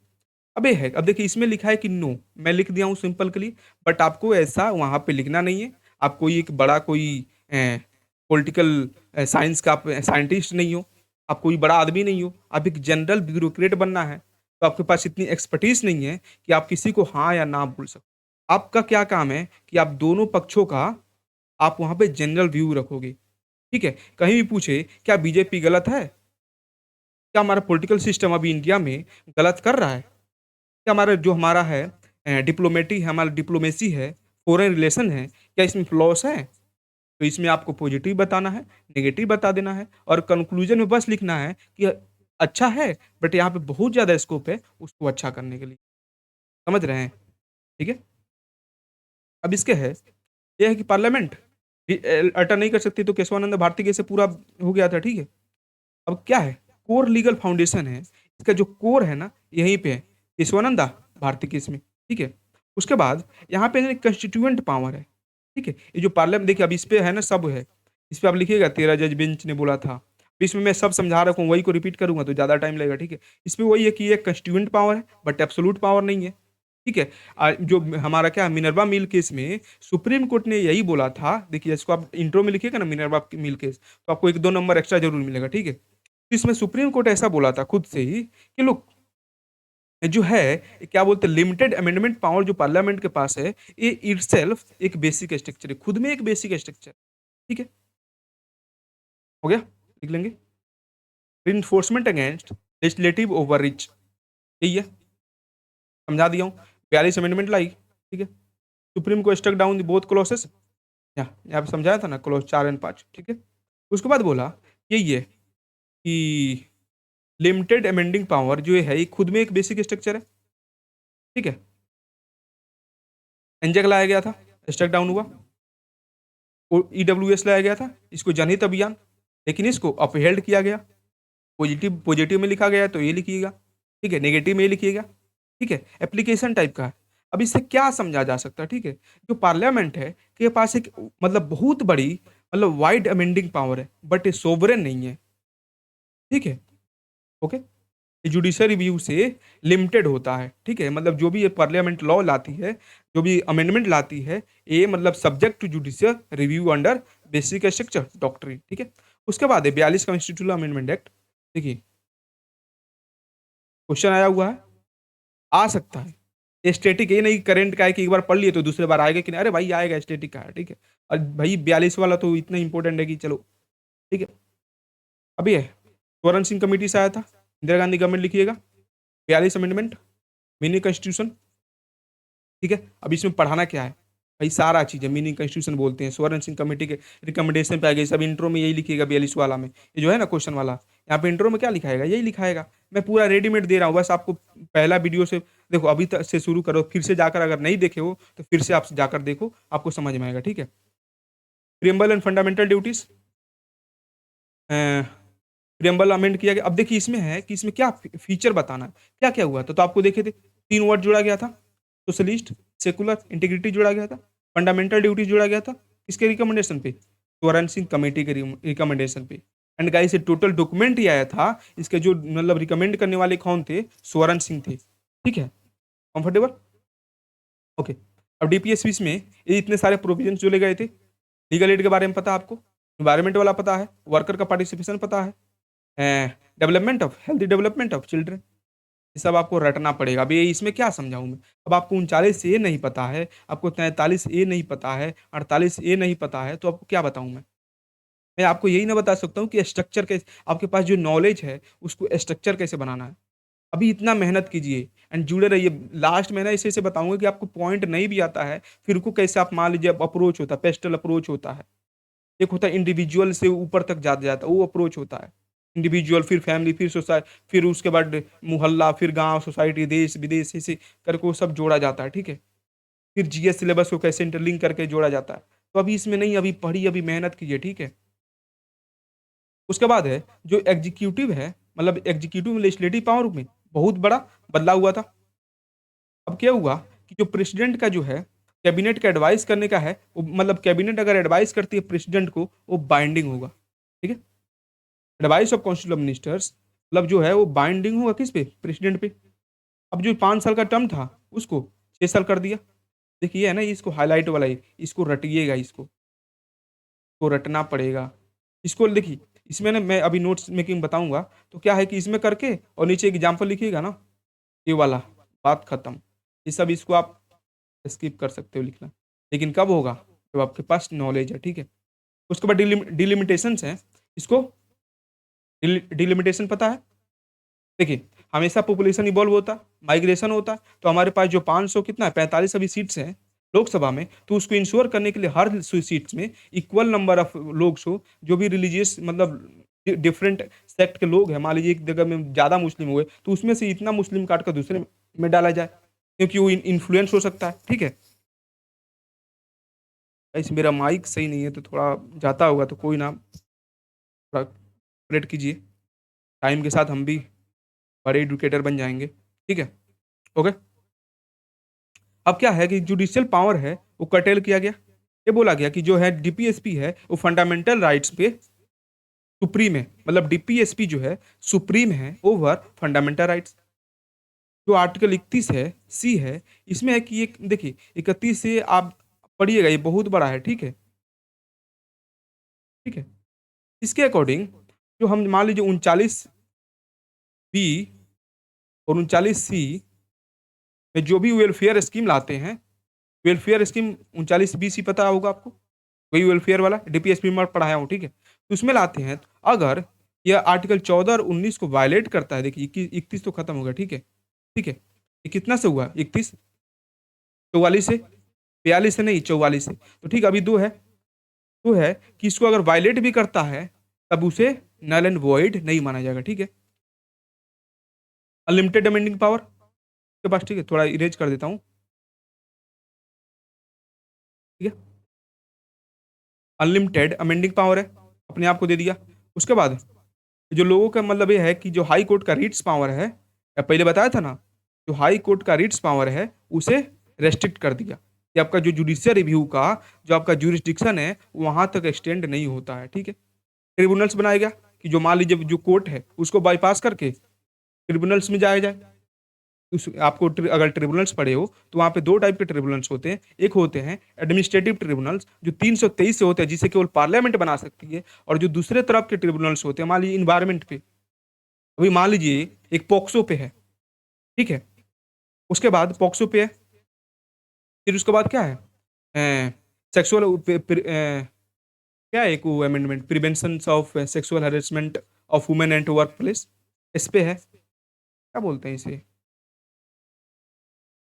अब ये है, अब देखिए इसमें लिखा है कि नो, मैं लिख दिया हूँ सिंपल के लिए, बट आपको ऐसा वहां पे लिखना नहीं है। आप कोई एक बड़ा कोई पॉलिटिकल साइंस का आप साइंटिस्ट नहीं हो, आप कोई बड़ा आदमी नहीं हो, आप एक जनरल ब्यूरोक्रेट बनना है, तो आपके पास इतनी एक्सपर्टीज नहीं है कि आप किसी को हाँ या ना बोल सको। आपका क्या काम है कि आप दोनों पक्षों का आप वहां पे जनरल व्यू रखोगे, ठीक है। कहीं भी पूछे क्या बीजेपी गलत है, क्या हमारा पॉलिटिकल सिस्टम अभी इंडिया में गलत कर रहा है, क्या हमारा जो हमारा है डिप्लोमेटी है, हमारा डिप्लोमेसी है, फॉरेन रिलेशन है, क्या इसमें फ्लॉस है, तो इसमें आपको पॉजिटिव बताना है, नेगेटिव बता देना है, और कंक्लूजन में बस लिखना है कि अच्छा है, बट यहाँ पे बहुत ज़्यादा स्कोप है उसको अच्छा करने के लिए, समझ रहे हैं, ठीक है। अब इसके है ये है कि पार्लियामेंट अल्टर नहीं कर सकती, तो केशवानंद भारती के से पूरा हो गया था, ठीक है। अब क्या है, कोर लीगल फाउंडेशन है, इसका जो कोर है ना यहीं पे है, केशवानंदा भारती केस में, ठीक है। उसके बाद यहाँ पे कंस्टिट्यूएंट पावर है, ठीक है। ये जो पार्लियामेंट देखिए अब इस पे है ना, सब है, इस पे आप लिखिएगा 13 जज बेंच ने बोला था। इसमें मैं सब समझा रहा हूँ, वही को रिपीट करूंगा तो ज्यादा टाइम लगेगा, ठीक है। इस पे वही है कि ये कंस्टिट्यूएंट पावर है बट एब्सोल्यूट पावर नहीं है, ठीक है। जो हमारा क्या मिनर्वा मिल केस में सुप्रीम कोर्ट ने यही बोला था, देखिए इसको आप इंट्रो में लिखिएगा ना, मिनर्वा मिल केस, तो आपको एक दो नंबर एक्स्ट्रा जरूर मिलेगा, ठीक है। तो इसमें सुप्रीम कोर्ट ऐसा बोला था खुद से ही कि लोग जो है क्या बोलते हैं, लिमिटेड अमेंडमेंट पावर जो पार्लियामेंट के पास है, ये इटसेल्फ एक बेसिक स्ट्रक्चर है, खुद में एक बेसिक स्ट्रक्चर, ठीक है, हो गया, लिख लेंगे। Enforcement against legislative over rich, यही है, समझा दिया हूँ। 42 अमेंडमेंट लाई, ठीक है। सुप्रीम को स्टक डाउन बोथ क्लॉसेस, यहाँ पे समझाया था ना, क्लॉज 4 और 5, ठीक है। उसके बाद बोला यही है कि लिमिटेड अमेंडिंग पावर जो है ये खुद में एक बेसिक स्ट्रक्चर है, ठीक है। एनजेक लाया गया था, स्टक डाउन हुआ। ईडब्ल्यूएस लाया गया था, इसको जनहित अभियान, लेकिन इसको अपहेल्ड किया गया। पॉजिटिव पॉजिटिव में लिखा गया है तो ये लिखिएगा, ठीक है, नेगेटिव में ये लिखिएगा, ठीक है। एप्लीकेशन टाइप का है। अब इससे क्या समझा जा सकता है, ठीक है, जो पार्लियामेंट है के पास एक मतलब बहुत बड़ी मतलब वाइड अमेंडिंग पावर है, बट ये सोवरेन नहीं है, ठीक है, ओके। जुडिशियल रिव्यू से लिमिटेड होता है, ठीक है, मतलब जो भी ये पार्लियामेंट लॉ लाती है, जो भी अमेंडमेंट लाती है, ये मतलब subject to judicial review under basic structure doctrine, ठीक है। उसके बाद है 42 कॉन्स्टिट्यूशनल अमेंडमेंट एक्ट, देखिए क्वेश्चन आया हुआ है, आ सकता है, स्टैटिक ये नहीं करंट का है कि एक बार पढ़ लिए तो दूसरे बार आएगा कि नहीं, अरे भाई आएगा स्टैटिक का है, ठीक है। और भाई 42 वाला तो इतना इंपॉर्टेंट है कि चलो, ठीक है। अभी है स्वर्ण सिंह कमेटी से आया था, इंदिरा गांधी गवर्नमेंट लिखिएगा, 42 अमेंडमेंट, मिनी कॉन्स्टिट्यूशन, ठीक है। अब इसमें पढ़ाना क्या है भाई, सारा चीज है, मिनी कॉन्स्टिट्यूशन बोलते हैं, स्वर्ण सिंह कमेटी के रिकमेंडेशन पे आ गई, सब इंट्रो में यही लिखिएगा 42 वाला में, ये जो है ना क्वेश्चन वाला, यहाँ पे इंट्रो में क्या लिखाएगा, यही लिखाएगा। मैं पूरा रेडीमेड दे रहा हूँ, बस आपको पहला वीडियो से देखो, अभी तक से शुरू करो, फिर से जाकर अगर नहीं देखे हो तो फिर से आप जाकर देखो, आपको समझ में आएगा, ठीक है। Preamble and fundamental duties, preamble amend किया गया। अब देखिए इसमें है कि इसमें क्या फीचर बताना है, क्या क्या हुआ था, तो आपको देखे थे 3 वर्ड जोड़ा गया था, सोशलिस्ट, सेकुलर, इंटीग्रिटी जोड़ा गया था, फंडामेंटल ड्यूटीज जोड़ा गया था, किसके रिकमेंडेशन पे, स्वर्ण सिंह कमेटी के रिकमेंडेशन पे। एंड गाइस ये टोटल डॉक्यूमेंट ही आया था, इसके जो मतलब रिकमेंड करने वाले कौन थे, स्वर्ण सिंह थे, ठीक है। Comfortable, okay. अब डीपीएसपी में ये इतने सारे प्रोविजन जो ले गए थे, लीगल एड के बारे में पता है आपको, इन्वायरमेंट वाला पता है, वर्कर का पार्टिसिपेशन पता है, development of healthy development of children, ये सब आपको रटना पड़ेगा। अभी इसमें क्या समझाऊं मैं, अब आपको 39 ए नहीं पता है, आपको 43 ए नहीं पता है, 48 ए नहीं पता है, तो आपको क्या बताऊं मैं आपको यही ना बता सकता हूँ कि स्ट्रक्चर कैसे, आपके पास जो नॉलेज है उसको स्ट्रक्चर कैसे बनाना है। अभी इतना मेहनत कीजिए एंड जुड़े रहिए, लास्ट में ना ऐसे ऐसे बताऊंगा कि आपको पॉइंट नहीं भी आता है, फिर को कैसे आप मान लीजिए अप्रोच होता है, पेस्टल अप्रोच होता है, एक होता है इंडिविजुअल से ऊपर तक जाता जाता है, वो अप्रोच होता है, इंडिविजुअल, फिर फैमिली, फिर सोसाइटी, फिर उसके बाद मोहल्ला, फिर गांव, सोसाइटी, देश विदेश, ऐसे करके वो सब जोड़ा जाता है, ठीक है। फिर जीएस सिलेबस को कैसे इंटरलिंक करके जोड़ा जाता है, तो अभी इसमें नहीं, अभी पढ़ी, अभी मेहनत कीजिए, ठीक है। उसके बाद है जो एग्जीक्यूटिव है, मतलब एग्जीक्यूटिव लेजिस्लेटिव पावर में बहुत बड़ा बदलाव हुआ था। अब क्या हुआ कि जो प्रेसिडेंट का जो है, कैबिनेट का एडवाइस करने का है, वो मतलब कैबिनेट अगर एडवाइस करती है प्रेसिडेंट को, वो बाइंडिंग होगा, ठीक है। Advice of council of ministers मतलब जो है वो बाइंडिंग होगा किस पे, प्रेसिडेंट पे। अब जो 5 साल का टर्म था उसको 6 साल कर दिया। देखिए है ना, इसको हाईलाइट वाला ही, इसको रटिएगा, इसको रटना पड़ेगा, इसको देखिए। इसमें ना मैं अभी नोट्स मेकिंग बताऊंगा, तो क्या है कि इसमें करके और नीचे एग्जाम्पल लिखिएगा ना, ये वाला, बात खत्म। ये सब इसको आप स्किप कर सकते हो लिखना, लेकिन कब होगा, जब आपके पास नॉलेज है, ठीक है। उसके बाद डिलिमिटेशन है, इसको डिलिमिटेशन पता है। देखिए हमेशा पॉपुलेशन इवॉल्व होता है, माइग्रेशन होता है, तो हमारे पास जो 500 कितना है, 45 अभी सीट्स हैं लोकसभा में, तो उसको इंश्योर करने के लिए हर सीट्स में इक्वल नंबर ऑफ लोग हो, जो भी रिलीजियस मतलब डिफरेंट सेक्ट के लोग हैं, मान लीजिए एक जगह में ज़्यादा मुस्लिम हुए तो उसमें से इतना मुस्लिम काट कर दूसरे में डाला जाए, क्योंकि वो इन्फ्लुएंस हो सकता है, ठीक है। ऐसे मेरा माइक सही नहीं है तो थोड़ा जाता होगा, तो कोई ना, थोड़ा ऑपरेट कीजिए, टाइम के साथ हम भी बड़े एडुकेटर बन जाएंगे, ठीक है, ओके। अब क्या है कि जुडिशियल पावर है वो कर्टेल किया गया, ये बोला गया कि जो है डीपीएसपी है वो फंडामेंटल राइट्स पे सुप्रीम है, मतलब डीपीएसपी जो है सुप्रीम है ओवर फंडामेंटल राइट्स। जो आर्टिकल 31 है, सी है, इसमें है कि एक देखिए 31 से आप पढ़िएगा, ये बहुत बड़ा है, ठीक है, ठीक है। इसके अकॉर्डिंग जो हम मान लीजिए 39 बी और 39 सी में जो भी वेलफेयर स्कीम लाते हैं, वेलफेयर स्कीम 39 बी सी पता होगा आपको, वही वेलफेयर वाला डीपीएसपी में पढ़ाया हूँ, ठीक है। तो उसमें लाते हैं, तो अगर यह आर्टिकल 14 और 19 को वायलेट करता है, देखिए 31 तो खत्म होगा, ठीक है, ठीक है। ये कितना से हुआ, 31, 44 से, 42 से नहीं, 44 से, तो ठीक अभी दो है, तो है कि इसको अगर वायलेट भी करता है तब उसे नल एंड वॉइड नहीं माना जाएगा, ठीक है। अनलिमिटेड अमेंडिंग पावर के पास, ठीक है, थोड़ा इरेज कर देता हूँ, ठीक है। अनलिमिटेड अमेंडिंग पावर है, अपने आप को दे दिया। उसके बाद जो लोगों का मतलब ये है कि जो हाई कोर्ट का रीट्स पावर है, या पहले बताया था ना, जो हाई कोर्ट का रीट्स पावर है उसे रेस्ट्रिक्ट कर दिया, कि आपका जो जुडिशियल रिव्यू का जो आपका जुरिस्डिक्शन है वहां तक एक्सटेंड नहीं होता है, ठीक है। ट्रिब्यूनल्स बनाया गया कि जो मान लीजिए जो कोर्ट है उसको बाईपास करके ट्रिब्यूनल्स में जाया जाए। उस आपको अगर ट्रिब्यूनल्स पढ़े हो तो वहाँ पे 2 टाइप के ट्रिब्यूनल्स होते हैं, एक होते हैं एडमिनिस्ट्रेटिव ट्रिब्यूनल्स जो 323 से होते हैं, जिसे केवल पार्लियामेंट बना सकती है, और जो दूसरे तरफ के ट्रिब्यूनल्स होते हैं, मान लीजिए इन्वायरमेंट पे, अभी मान लीजिए एक पोक्सो पे है, ठीक है, उसके बाद पॉक्सो पे है, फिर उसके बाद क्या है, सेक्सुअल क्या है एक वो amendment, prevention of sexual harassment of women and work place, इस पे है, क्या बोलते हैं इसे,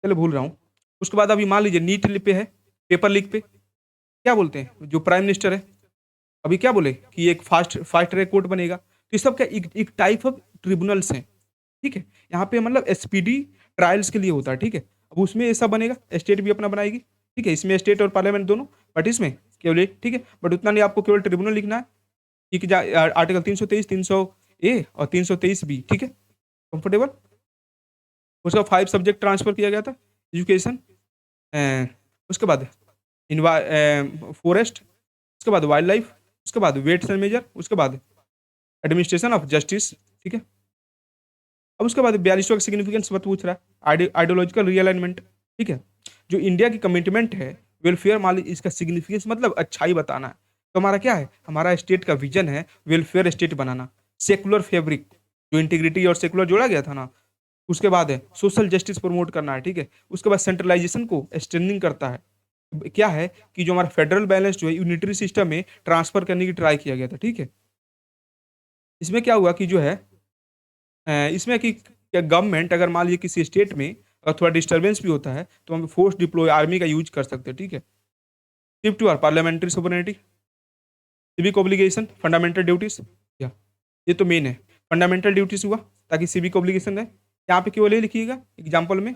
चलो भूल रहा हूँ। उसके बाद अभी मान लीजिए नीट पे है, पेपर लीक पे क्या बोलते हैं, जो प्राइम मिनिस्टर है अभी क्या बोले कि एक फास्ट फास्ट ट्रैक कोर्ट बनेगा, तो ये सब क्या एक टाइप ऑफ ट्रिब्यूनल्स हैं, ठीक है। यहाँ पे मतलब एसपीडी ट्रायल्स के लिए होता है, ठीक है। अब उसमें ये सब बनेगा, स्टेट भी अपना बनाएगी, ठीक है। इसमें स्टेट और पार्लियामेंट दोनों, बट इसमें केवल एक, ठीक है। बट उतना नहीं, आपको केवल ट्रिब्यूनल लिखना है कि आर्टिकल 323, 300 ए और 323 बी, ठीक है। कंफर्टेबल। उसका 5 सब्जेक्ट ट्रांसफर किया गया था, एजुकेशन, उसके बाद फॉरेस्ट, उसके बाद वाइल्ड लाइफ, उसके बाद वेट्स एंड मेजर, उसके बाद एडमिनिस्ट्रेशन ऑफ जस्टिस, ठीक है। अब उसके बाद 42वां का सिग्निफिकेंस मत पूछ रहा है, आइडियोलॉजिकल रिअलाइनमेंट, ठीक है। जो इंडिया की कमिटमेंट है वेलफेयर, मान लीजिए इसका सिग्निफिकेंस मतलब अच्छाई बताना है, तो हमारा क्या है, हमारा स्टेट का विजन है वेलफेयर स्टेट बनाना। सेकुलर फैब्रिक, जो इंटीग्रिटी और सेकुलर जोड़ा गया था ना, उसके बाद है सोशल जस्टिस प्रमोट करना है, ठीक है। उसके बाद सेंट्रलाइजेशन को स्ट्रेंथनिंग करता है, क्या है कि जो हमारा फेडरल बैलेंस जो है यूनिटरी सिस्टम में ट्रांसफर करने की ट्राई किया गया था, ठीक है। इसमें क्या हुआ कि जो है इसमें कि गवर्नमेंट अगर मान लीजिए किसी स्टेट में अगर थोड़ा डिस्टर्बेंस भी होता है तो हम फोर्स डिप्लॉय आर्मी का यूज कर सकते हैं, ठीक है। Shift to our parliamentary sovereignty, civic obligation, fundamental duties, या ये तो मेन है। फंडामेंटल ड्यूटीज हुआ, ताकि सिविक ऑब्लिगेशन है, यहाँ पे केवल ये लिखिएगा एग्जाम्पल में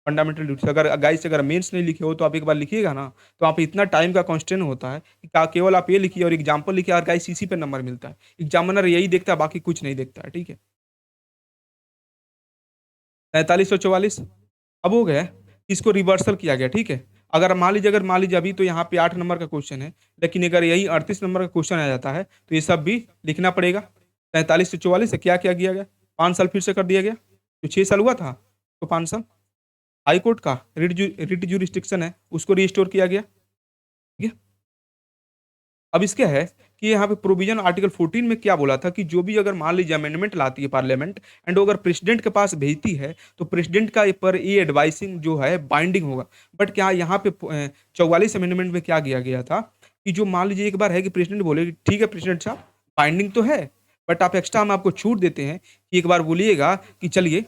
फंडामेंटल ड्यूटीज। अगर गाइस अगर मेंस नहीं लिखे हो तो आप एक बार लिखिएगा ना, तो वहाँ पे इतना टाइम का कॉन्स्टेंट होता है कि केवल आप ये लिखिए और एग्जाम्पल लिखिए, और गाइस इसी पे नंबर मिलता है। एग्जामिनर यही देखता है, बाकी कुछ नहीं देखता है, ठीक है। 4344 अब हो गया, इसको रिवर्सल किया गया, ठीक है। अगर मान लीजिए अभी तो यहाँ पे 8 नंबर का क्वेश्चन है, लेकिन अगर यही 38 नंबर का क्वेश्चन आ जाता है तो ये सब भी लिखना पड़ेगा। 43 से 44 से क्या क्या किया गया, 5 साल फिर से कर दिया गया, जो 6 साल हुआ था तो 5 साल। हाई कोर्ट का रिट जुरिस्डिक्शन है उसको रिस्टोर किया गया, ठीक है। अब इसके है कि यहाँ पे प्रोविजन आर्टिकल 14 में क्या बोला था कि जो भी अगर मान लीजिए अमेंडमेंट लाती है पार्लियामेंट एंड अगर प्रेसिडेंट के पास भेजती है तो प्रेसिडेंट का पर ये एडवाइसिंग जो है बाइंडिंग होगा। बट क्या यहाँ पे 44 अमेंडमेंट में क्या किया गया था कि जो मान लीजिए एक बार है कि प्रेसिडेंट बोले कि ठीक है प्रेसिडेंट साहब, बाइंडिंग तो है, बट आप एक्स्ट्रा हम आपको छूट देते हैं कि एक बार बोलिएगा कि चलिए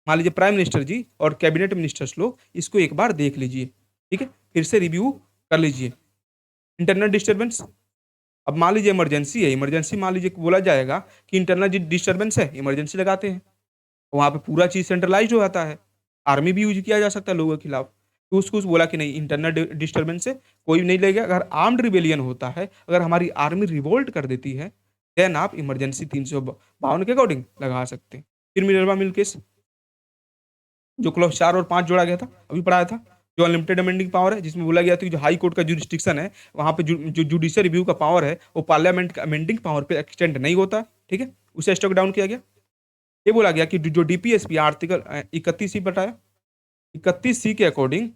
मान लीजिए प्राइम मिनिस्टर जी और कैबिनेट मिनिस्टर्स लोग इसको एक बार देख लीजिए, ठीक है, फिर से रिव्यू कर लीजिए। इंटरनल डिस्टर्बेंस, अब मान लीजिए इमरजेंसी है, इमरजेंसी मान लीजिए बोला जाएगा कि इंटरनल डिस्टर्बेंस है, इमरजेंसी लगाते हैं, तो वहाँ पे पूरा चीज़ सेंट्रलाइज हो जाता है। आर्मी भी यूज किया जा सकता है लोगों के खिलाफ, तो उसको बोला कि नहीं इंटरनल डिस्टर्बेंस से कोई नहीं लगेगा। अगर आर्म्ड रिबेलियन होता है, अगर हमारी आर्मी रिवोल्ट कर देती है, देन आप इमरजेंसी 352 के अकॉर्डिंग लगा सकते हैं। फिर मिनर्वा मिल केस, जो क्लॉज 4 और 5 जोड़ा गया था, अभी पढ़ाया था, जो अनलिमिटेड अमेंडिंग पावर है, जिसमें बोला गया था कि जो हाई कोर्ट का जुरिस्डिक्शन है वहाँ पे जो जुडिशियल रिव्यू का पावर है वो पार्लियामेंट का अमेंडिंग पावर पे एक्सटेंड नहीं होता, ठीक है, उसे स्टॉक डाउन किया गया। ये बोला गया कि जो डीपीएसपी आर्टिकल 31C बताया, 31C के अकॉर्डिंग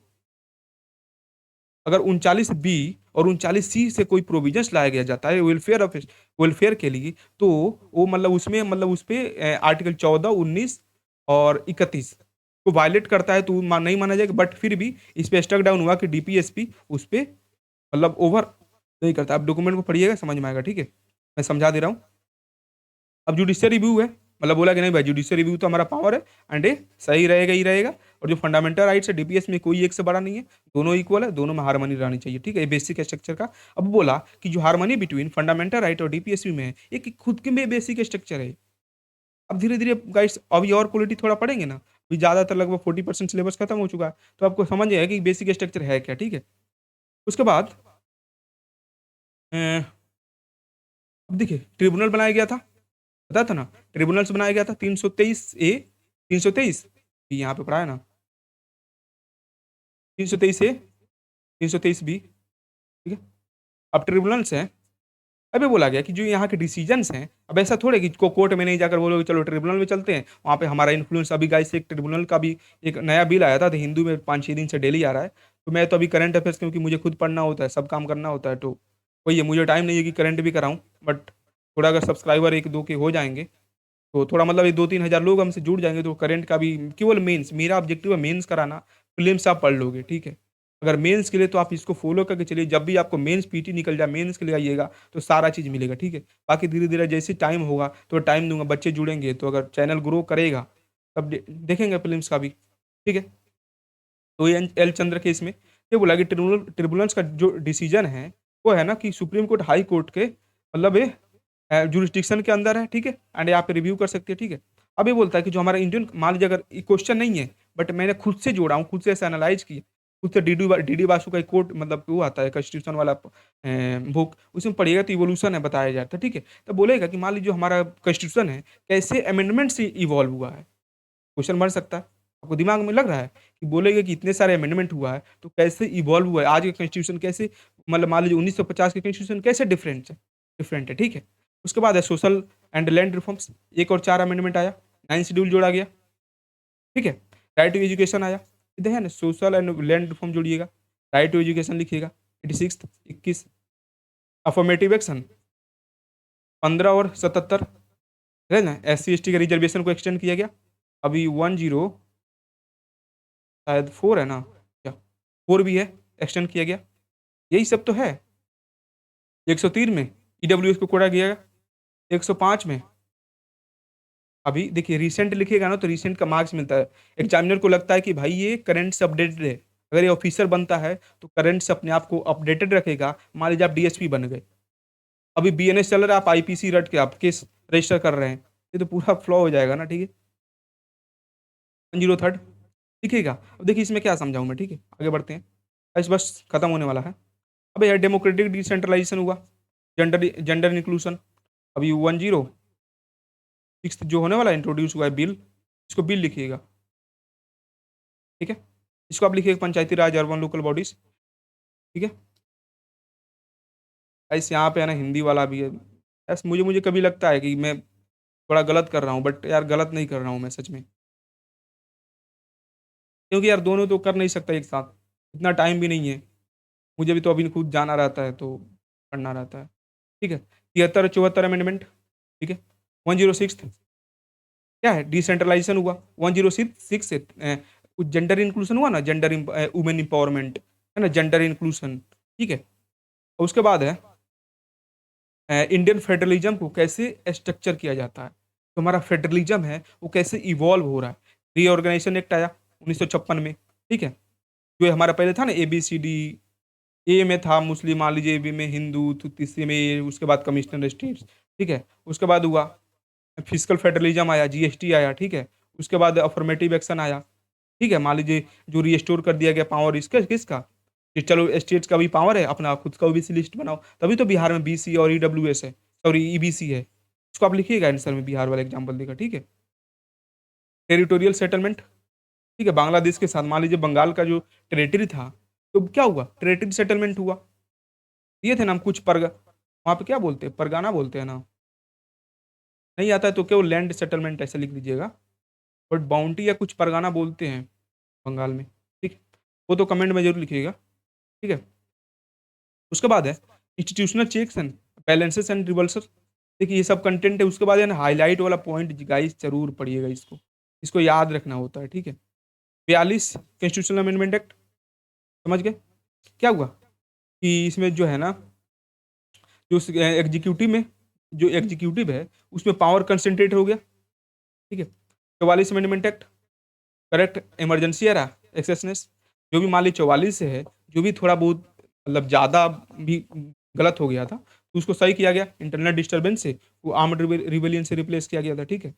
अगर 39B और 39C से कोई प्रोविजंस लाया गया जाता है वेलफेयर के लिए, तो वो मतलब उस पे आर्टिकल 14, 19 और 31 को वायलेट करता है, तो नहीं माना जाएगा। बट फिर भी इस पे स्टक डाउन हुआ कि डीपीएसपी उस पे मतलब ओवर नहीं करता। आप डॉक्यूमेंट को पढ़िएगा, समझ में आएगा, ठीक है, मैं समझा दे रहा हूँ। अब जुडिशियल रिव्यू है, मतलब बोला कि नहीं भाई जुडिशियल रिव्यू तो हमारा पावर है एंड ये सही रहेगा ही रहेगा, और जो फंडामेंटल राइट्स है डीपीएस में कोई एक से बड़ा नहीं है, दोनों इक्वल है, दोनों में हार्मनी रहनी चाहिए, ठीक है, ये बेसिक स्ट्रक्चर का। अब बोला कि जो हार्मनी बिटवीन फंडामेंटल राइट और डीपीएसपी में है, एक खुद के में बेसिक स्ट्रक्चर है। अब धीरे धीरे गाइस अभी और क्वालिटी थोड़ा पढ़ेंगे ना, अभी ज़्यादातर लगभग 40% सिलेबस खत्म हो चुका है, तो आपको समझ आएगा कि बेसिक स्ट्रक्चर है क्या, ठीक है। उसके बाद अब देखिए ट्रिब्यूनल बनाया गया था, पता था ना, ट्रिब्यूनल्स बनाया गया था 323A, 323 यहाँ पे पढ़ा है ना, 323A, 323B, ठीक है। अब ट्रिब्यूनल्स हैं, अभी बोला गया कि जो यहाँ के डिसीजंस हैं, अब ऐसा थोड़े कि कोर्ट में नहीं जाकर बोलोगे चलो ट्रिब्यूनल में चलते हैं, वहाँ पे हमारा इन्फ्लुएंस। अभी गाइस एक ट्रिब्यूनल का भी एक नया बिल आया था, तो हिंदू में 5-6 दिन से डेली आ रहा है, तो मैं तो अभी करंट अफेयर्स क्योंकि मुझे खुद पढ़ना होता है, सब काम करना होता है, तो वही है, मुझे टाइम नहीं है कि करंट भी कराऊँ, बट थोड़ा अगर सब्सक्राइबर 1-2 के हो जाएंगे तो थोड़ा मतलब ये 2-3 हज़ार लोग हमसे जुड़ जाएँगे तो करंट का भी केवल मेंस मेरा ऑब्जेक्टिव है मेंस कराना, प्रीलिम्स आप पढ़ लोगे, ठीक है? अगर मेंस के लिए तो आप इसको फ़ॉलो करके चलिए, जब भी आपको मेंस पीटी निकल जाए, मेंस के लिए आइएगा, तो सारा चीज़ मिलेगा, ठीक है? बाकी धीरे-धीरे जैसे टाइम होगा, तो टाइम दूँगा, बच्चे जुड़ेंगे, तो अगर चैनल ग्रो करेगा, तब देखेंगे प्रीलिम्स का भी, ठीक है? तो ये एल चंद्र केस में ये बोला कि ट्रिब्यूनल्स का जो डिसीजन है, वो है ना कि सुप्रीम कोर्ट, हाई कोर्ट के मतलब ये जुरिस्डिक्शन के अंदर है, ठीक है? एंड यहाँ पे रिव्यू कर सकती है, ठीक है? अब ये बोलता है कि जो हमारा इंडियन मान लीजिए अगर ये क्वेश्चन नहीं है, बट मैंने खुद से जोड़ा हूँ, खुद से ऐसे एनालाइज़ किया, खुद से डी डी बासु का एक कोट मतलब वो आता है कॉन्स्टिट्यूशन वाला बुक, उसमें पढ़िएगा तो इवोल्यूशन है बताया जाता है, ठीक है? तो बोलेगा कि मान लीजिए जो हमारा कॉन्स्टिट्यूशन है, कैसे अमेंडमेंट से इवॉल्व हुआ है? क्वेश्चन बन सकता है। आपको दिमाग में लग रहा है कि बोलेंगे कि इतने सारे अमेंडमेंट हुआ है, तो कैसे इवॉल्व हुआ है? आज का कॉन्स्टिट्यूशन कैसे मतलब मान लीजिए 1950 के कॉन्स्टिट्यूशन कैसे डिफरेंट है, ठीक है? उसके बाद है सोशल एंड लैंड रिफॉर्म्स 1 और 4 अमेंडमेंट आया, 9 शेड्यूल जोड़ा गया, ठीक है? राइट टू एजुकेशन आया, इधर है ना सोशल एंड लैंड रिफॉर्म जोड़िएगा, राइट टू एजुकेशन लिखिएगा, 86 21 अफर्मेटिव एक्शन 15 और 77 है ना? एससी-एसटी के रिजर्वेशन को एक्सटेंड किया गया। अभी 10 शायद 4 है ना? क्या 4 भी है, एक्सटेंड किया गया। यही सब तो है। 103 में ईडब्ल्यूएस को कोड़ा गया, 105 में अभी देखिए रिसेंट लिखिएगा ना तो रिसेंट का मार्क्स मिलता है। एग्जामिनर को लगता है कि भाई ये करंट से अपडेटेड है। अगर ये ऑफिसर बनता है तो करंट से अपने आप को अपडेटेड रखेगा। मान लीजिए आप डीएसपी बन गए। अभी बीएनएस चल रहा है, आप आईपीसी रट के आप केस रजिस्टर कर रहे हैं। ये तो पूरा फ्लॉ हो जाएगा ना, ठीक है? 103 लिखिएगा। अब देखिए इसमें क्या समझाऊँ मैं, ठीक है? आगे बढ़ते हैं। बस खत्म होने वाला है। अब यार डेमोक्रेटिक डिसेंट्रलाइजेशन हुआ, जेंडर जेंडर इंक्लूजन अभी 106 जो होने वाला है इंट्रोड्यूस हुआ है बिल, इसको बिल लिखिएगा, ठीक है? इसको आप लिखिएगा पंचायती राज अर्बन लोकल बॉडीज़, ठीक है? गाइस यहाँ पे है ना हिंदी वाला भी है। बस मुझे मुझे कभी लगता है कि मैं थोड़ा गलत कर रहा हूँ, बट यार गलत नहीं कर रहा हूँ मैं सच में। क्योंकि यार दोनों तो कर नहीं सकता एक साथ, इतना टाइम भी नहीं है। मुझे भी तो अभी खुद जाना रहता है तो पढ़ना रहता है, ठीक है? 73-74 अमेंडमेंट, ठीक है? 106 क्या है डिसेंट्रलाइजेशन हुआ, 106 से जेंडर इंक्लूजन हुआ ना, वुमेन एम्पावरमेंट, है ना? जेंडर इंक्लूजन, ठीक है? और उसके बाद है इंडियन फेडरलिज्म को कैसे स्ट्रक्चर किया जाता है। तो हमारा फेडरलिज्म है वो कैसे इवॉल्व हो रहा है। रीऑर्गेनाइजेशन एक्ट आया 1956 में, ठीक है? जो हमारा पहले था ना एबीसीडी, ए में था मुस्लिम, मान लीजिए बी में हिंदू, तो तीसरे में ये, उसके बाद कमिश्नर स्टेट्स, ठीक है? उसके बाद हुआ फिजिकल फेडरलिज्म आया, जीएसटी आया, ठीक है? उसके बाद अफर्मेटिव एक्शन आया, ठीक है? मान लीजिए जो रिस्टोर कर दिया गया पावर इसका किसका, कि चलो स्टेट्स का भी पावर है, अपना खुद का ओबीसी लिस्ट बनाओ, तभी तो बिहार में बीसी और ईडब्ल्यूएस है, सॉरी ईबीसी है। इसको आप लिखिएगा आंसर में, बिहार वाला एग्जाम्पल देगा, ठीक है? टेरिटोरियल सेटलमेंट, ठीक है? बांग्लादेश के साथ मान लीजिए बंगाल का जो टेरिटरी था, तो क्या हुआ? टेरिटरी सेटलमेंट हुआ। दिए थे ना हम कुछ वहाँ पे क्या बोलते हैं? परगाना बोलते हैं ना? नहीं आता है तो केवल लैंड सेटलमेंट ऐसे लिख दीजिएगा। बट बाउंटी या कुछ परगाना बोलते हैं बंगाल में, ठीक? वो तो कमेंट में ज़रूर लिखिएगा, ठीक है? उसके बाद है institutional checks and balances and reversal. देखिए ये सब कंटेंट है। उसके बाद है ना हाइलाइट वाला पॉइंट गाइस ज़रूर पढ़िएगा इसको, इसको याद रखना होता है, ठीक है? 42 कॉन्स्टिट्यूशनल अमेंडमेंट एक्ट, समझ गए? क्या हुआ कि इसमें जो है ना, जो एग्जीक्यूटिव में जो एग्जीक्यूटिव है, उसमें पावर कंसंट्रेट हो गया, ठीक है? 44 amendment act correct emergency era excesses, जो भी मान ली 44 से है, जो भी थोड़ा बहुत मतलब ज़्यादा भी गलत हो गया था, तो उसको सही किया गया। इंटरनल डिस्टर्बेंस से वो आर्म्ड रिबेलियन से रिप्लेस किया गया था, ठीक है?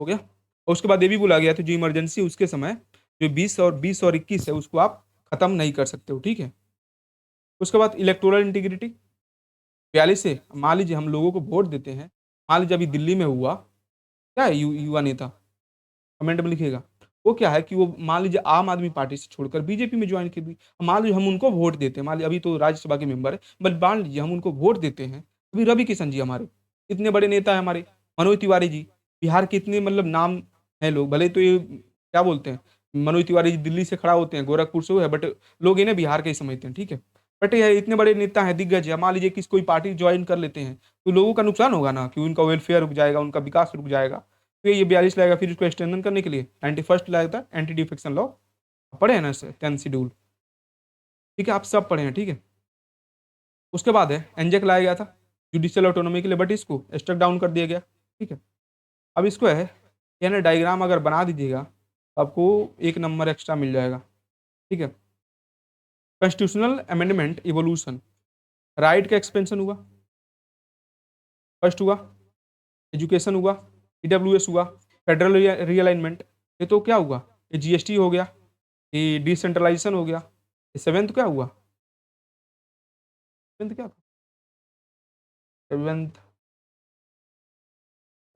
हो गया। और उसके बाद ये भी बोला गया था जो इमरजेंसी उसके समय जो 20 और 21 है उसको आप खत्म नहीं कर सकते हो, ठीक है? उसके बाद इलेक्टोरल इंटीग्रिटी 42 से मान लीजिए हम लोगों को वोट देते हैं, मान लीजिए अभी दिल्ली में हुआ, क्या है युवा नेता, कमेंट में लिखिएगा। वो क्या है कि वो मान लीजिए आम आदमी पार्टी से छोड़कर बीजेपी में जॉइन कर दी। मान लीजिए हम उनको वोट देते हैं, मान लीजिए अभी तो राज्यसभा के मेंबर है, बट मान लीजिए हम उनको वोट देते हैं। अभी रवि किशन जी हमारे इतने बड़े नेता हैं, हमारे मनोज तिवारी जी, बिहार के इतने मतलब नाम है लोग, भले तो ये क्या बोलते हैं, मनोज तिवारी जी दिल्ली से खड़ा होते हैं, गोरखपुर से वो है, बट लोग इन्हें बिहार के ही समझते हैं, ठीक है? बट ये इतने बड़े नेता हैं, दिग्गज है, मान लीजिए किसी कोई पार्टी ज्वाइन कर लेते हैं तो लोगों का नुकसान होगा ना, कि उनका वेलफेयर रुक जाएगा, उनका विकास रुक जाएगा। तो ये 42 लाएगा, फिर इसको एक्सटेंशन करने के लिए 91st लाया था एंटी डिफेक्शन लॉ, पढ़े हैं ना 10th शेड्यूल, ठीक है, आप सब पढ़े हैं, ठीक है। उसके बाद है एनजेक लाया गया था जुडिशियल ऑटोनॉमी के लिए, बट इसको स्ट्रक डाउन कर दिया गया, ठीक है। अब इसको है यानी डायग्राम अगर बना दीजिएगा तो आपको 1 नंबर एक्स्ट्रा मिल जाएगा, ठीक है। कॉन्स्टिट्यूशनल अमेंडमेंट इवोल्यूशन, राइट का एक्सपेंशन हुआ, फर्स्ट हुआ, एजुकेशन हुआ, ईडब्ल्यूएस हुआ, फेडरल रीअलाइनमेंट, ये तो क्या हुआ, ये जीएसटी हो गया, ये डिसेंट्रलाइजेशन हो गया, ये सेवेंथ क्या हुआ, सेवेंथ क्या था, सेवेंथ,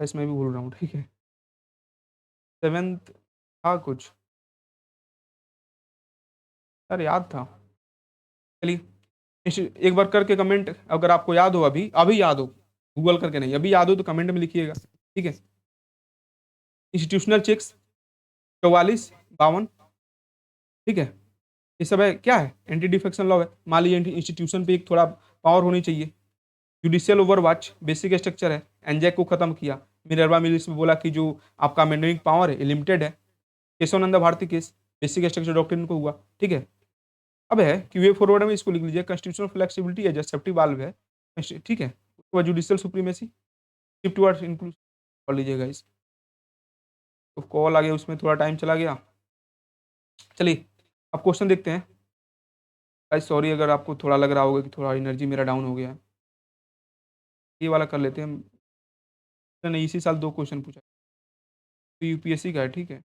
इसमें भी भूल रहा हूँ, ठीक है, सेवेंथ था कुछ, यार याद था, चलिए एक बार करके कमेंट अगर आपको याद हो, अभी अभी याद हो, गूगल करके नहीं, अभी याद हो तो कमेंट में लिखिएगा, ठीक है। इंस्टीट्यूशनल चेक्स 44, 52, ठीक है, ये सब है क्या है, एंटी डिफेक्शन लॉ है। मान लीजिए इंस्टीट्यूशन पे एक थोड़ा पावर होनी चाहिए, जुडिशियल ओवरवॉच बेसिक स्ट्रक्चर है, एनजैक को खत्म किया, मिनर्वा मिल्स में बोला कि जो आपका अमेंडिंग पावर है लिमिटेड है, Keshavananda Bharati case basic structure doctrine को हुआ, ठीक है। अब है कि वे फॉरवर्ड में इसको लिख लीजिए, कॉन्स्टिट्यूशनल फ्लेक्सिबिलिटी है, जस्ट सेफ्टी वाल्व है, ठीक है। उसके बाद judicial supremacy, shift towards inclusive कर लीजिएगा इस, तो कॉल आ गया, उसमें थोड़ा टाइम चला गया। चलिए अब क्वेश्चन देखते हैं। गाइस सॉरी अगर आपको थोड़ा लग रहा होगा कि थोड़ा एनर्जी मेरा डाउन हो गया है, ये वाला कर लेते हैं। मैंने इसी साल 2 क्वेश्चन पूछा, तो यूपीएससी का है, ठीक है।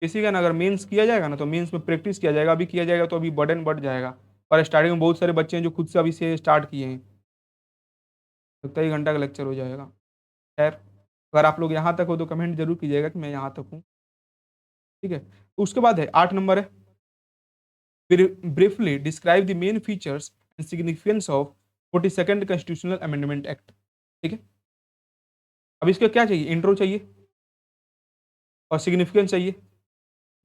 किसी का ना अगर मेंस किया जाएगा ना तो मेंस में प्रैक्टिस किया जाएगा, अभी किया जाएगा तो अभी बर्डन बढ़ जाएगा, और स्टार्टिंग में बहुत सारे बच्चे हैं जो खुद से अभी से स्टार्ट किए हैं, लगता है 1 घंटा का लेक्चर हो जाएगा। खैर अगर आप लोग यहाँ तक हो तो कमेंट जरूर कीजिएगा कि मैं यहाँ तक हूँ, ठीक है। तो उसके बाद है 8 नंबर है, briefly describe the main features and significance of 42nd constitutional amendment act, ठीक है। अब इसका क्या चाहिए, इंट्रो चाहिए और सिग्निफिकेंस चाहिए,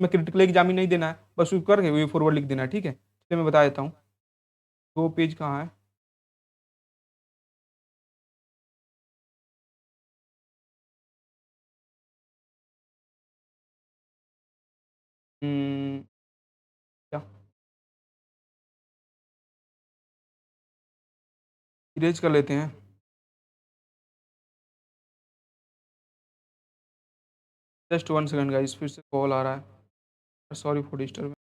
मैं क्रिटिकल एग्जाम ही नहीं देना है, बस उसको करके वे फॉरवर्ड लिख देना है, ठीक है। चलिए मैं बता देता हूँ, 2 पेज कहाँ है, क्या इरेज कर लेते हैं। जस्ट 1 सेकंड गाइस, फिर से कॉल आ रहा है, सॉरी फॉर डिस्टर्ब।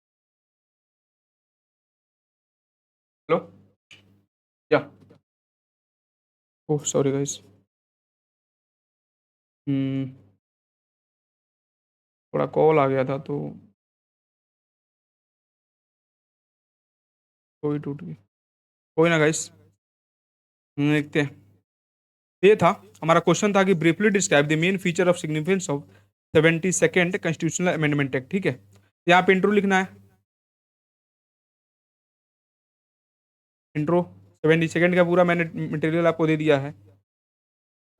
हेलो, या, ओह सॉरी गाइस, थोड़ा कॉल आ गया था तो कोई टूट गई, कोई ना गाइस, देखते हैं। ये था हमारा क्वेश्चन था कि briefly describe the main feature of significance of 72nd constitutional amendment act, ठीक है। यहाँ पे इंट्रो लिखना है, इंट्रो 72nd का पूरा मैंने मटेरियल आपको दे दिया है,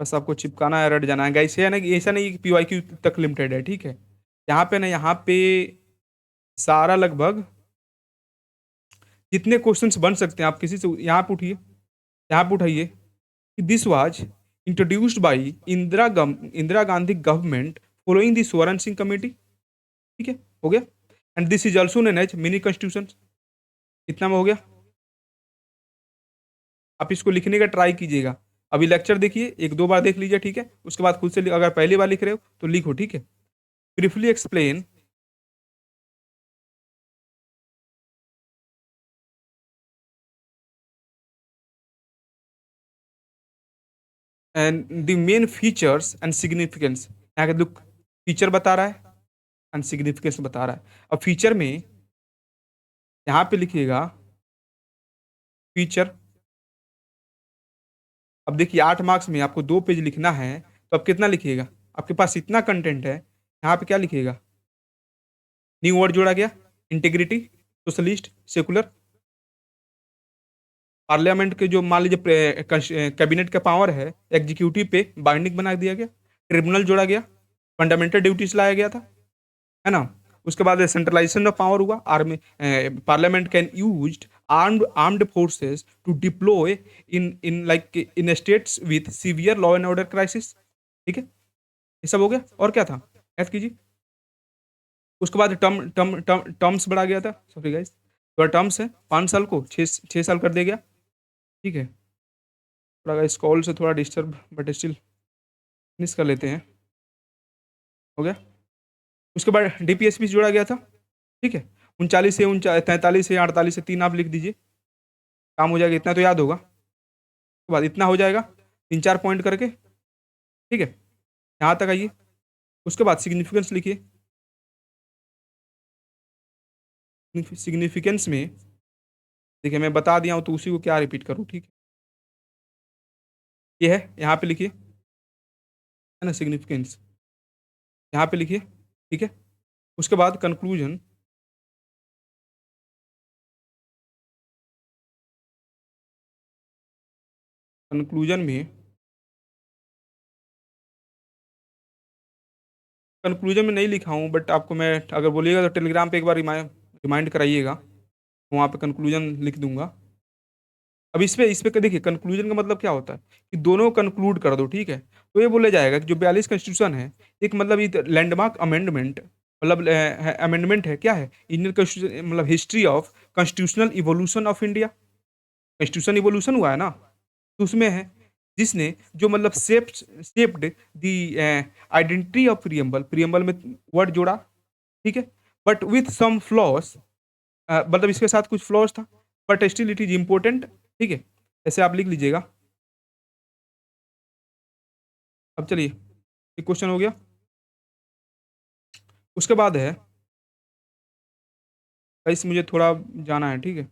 बस आपको चिपकाना है, रट जाना है गाइस, है ना, ऐसा नहीं कि पीवाईक्यू तक लिमिटेड है, ठीक है। यहाँ पे ना, यहाँ पे सारा लगभग जितने क्वेश्चंस बन सकते हैं आप किसी से यहाँ पे उठिए, यहाँ पे उठाइए कि this was introduced by Indira Gandhi government following the Swaran Singh committee, ठीक है, हो गया। And this is also known as mini constitution, इतना में हो गया। आप इसको लिखने का ट्राई कीजिएगा, अभी लेक्चर देखिए, 1-2 बार देख लीजिए, ठीक है। उसके बाद खुद से अगर पहली बार लिख रहे हो तो लिखो, ठीक है। Briefly explain and the main features and significance, यहाँ का लुक फीचर बता रहा है एंड सिग्निफिकेंस बता रहा है। अब फीचर में यहाँ पे लिखिएगा फीचर, अब देखिए 8 मार्क्स में आपको 2 पेज लिखना है, तो अब कितना लिखिएगा, आपके पास इतना कंटेंट है, यहाँ पे क्या लिखिएगा, न्यू वर्ड जोड़ा गया, इंटीग्रिटी, सोशलिस्ट, सेकुलर, पार्लियामेंट के जो मान लीजिए कैबिनेट का पावर है एग्जीक्यूटिव पे बाइंडिंग बना दिया गया, ट्रिब्यूनल जोड़ा गया, फंडामेंटल ड्यूटीज लाया गया था, है ना। उसके बाद सेंट्रलाइजेशन ऑफ पावर हुआ, army parliament can used armed forces to deploy in states with severe law and order crisis. ठीक है, ये सब हो गया। और क्या था, याद कीजिए। उसके बाद टर्म्स बढ़ा गया था, सॉरी गाइस, तो टर्म्स है 5 साल को 6 साल कर दिया गया। ठीक है, थोड़ा गाइस कॉल से थोड़ा डिस्टर्ब, बट स्टिल फिनिश कर लेते हैं। हो गया। उसके बाद डीपीएसपी जोड़ा गया था। ठीक है, 39 से 43 से 48 से 3 आप लिख दीजिए, काम हो जाएगा। इतना तो याद होगा। उसके बाद इतना हो जाएगा 3-4 पॉइंट करके। ठीक है, यहाँ तक आइए। उसके बाद सिग्निफिकेंस लिखिए। सिग्निफिकेंस में देखिए मैं बता दिया हूँ तो उसी को क्या रिपीट करूँ। ठीक है, ये है, यहाँ पे लिखिए, है ना, सिग्निफिकेंस यहाँ पे लिखिए। ठीक है, उसके बाद कंक्लूजन। कंक्लूजन में कंक्लूजन में नहीं लिखा हूँ, बट आपको मैं अगर बोलिएगा तो टेलीग्राम पे एक बार रिमाइंड कराइएगा, वहाँ पे कंक्लूजन लिख दूंगा। अब इस पे देखिए, कंक्लूजन का मतलब क्या होता है कि दोनों कंक्लूड कर दो। ठीक है, तो ये बोला जाएगा कि जो 42 कॉन्स्टिट्यूशन है, एक मतलब ये लैंडमार्क अमेंडमेंट, मतलब अमेंडमेंट है, क्या है, इंडियन कॉन्स्टिट्यूशन, मतलब history of constitutional evolution of India. Constitution evolution हुआ है ना, तो उसमें है, जिसने जो मतलब shaped the identity of preamble, preamble में वर्ड जोड़ा। ठीक है, बट विथ सम फ्लॉज, मतलब इसके साथ कुछ फ्लॉज था, but still it is important. ठीक है, ऐसे आप लिख लीजिएगा। अब चलिए, एक क्वेश्चन हो गया। उसके बाद है, गाइस मुझे थोड़ा जाना है। ठीक है,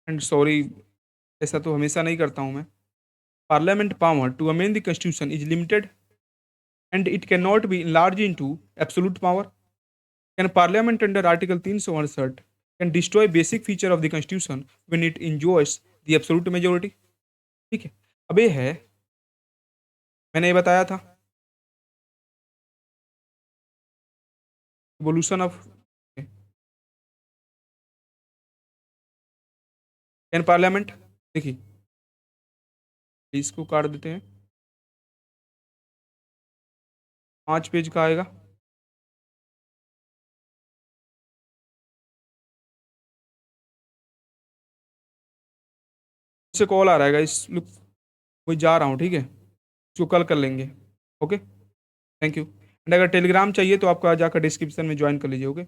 एंड सॉरी, ऐसा तो हमेशा नहीं करता हूँ मैं। Parliament power to amend the constitution is limited and it can not be enlarged into absolute power. Can Parliament under Article 368 can destroy basic feature of the Constitution when it enjoys the absolute majority? ठीक है, अब ये है, मैंने ये बताया था, evolution of, can parliament, देखिए इसको काट देते हैं, 5 पेज का आएगा। इससे कॉल आ रहा है इस लुक, मैं जा रहा हूँ। ठीक है, इसको कल कर लेंगे। Okay, thank you. एंड अगर टेलीग्राम चाहिए तो आपका जाकर डिस्क्रिप्शन में ज्वाइन कर लीजिए। ओके।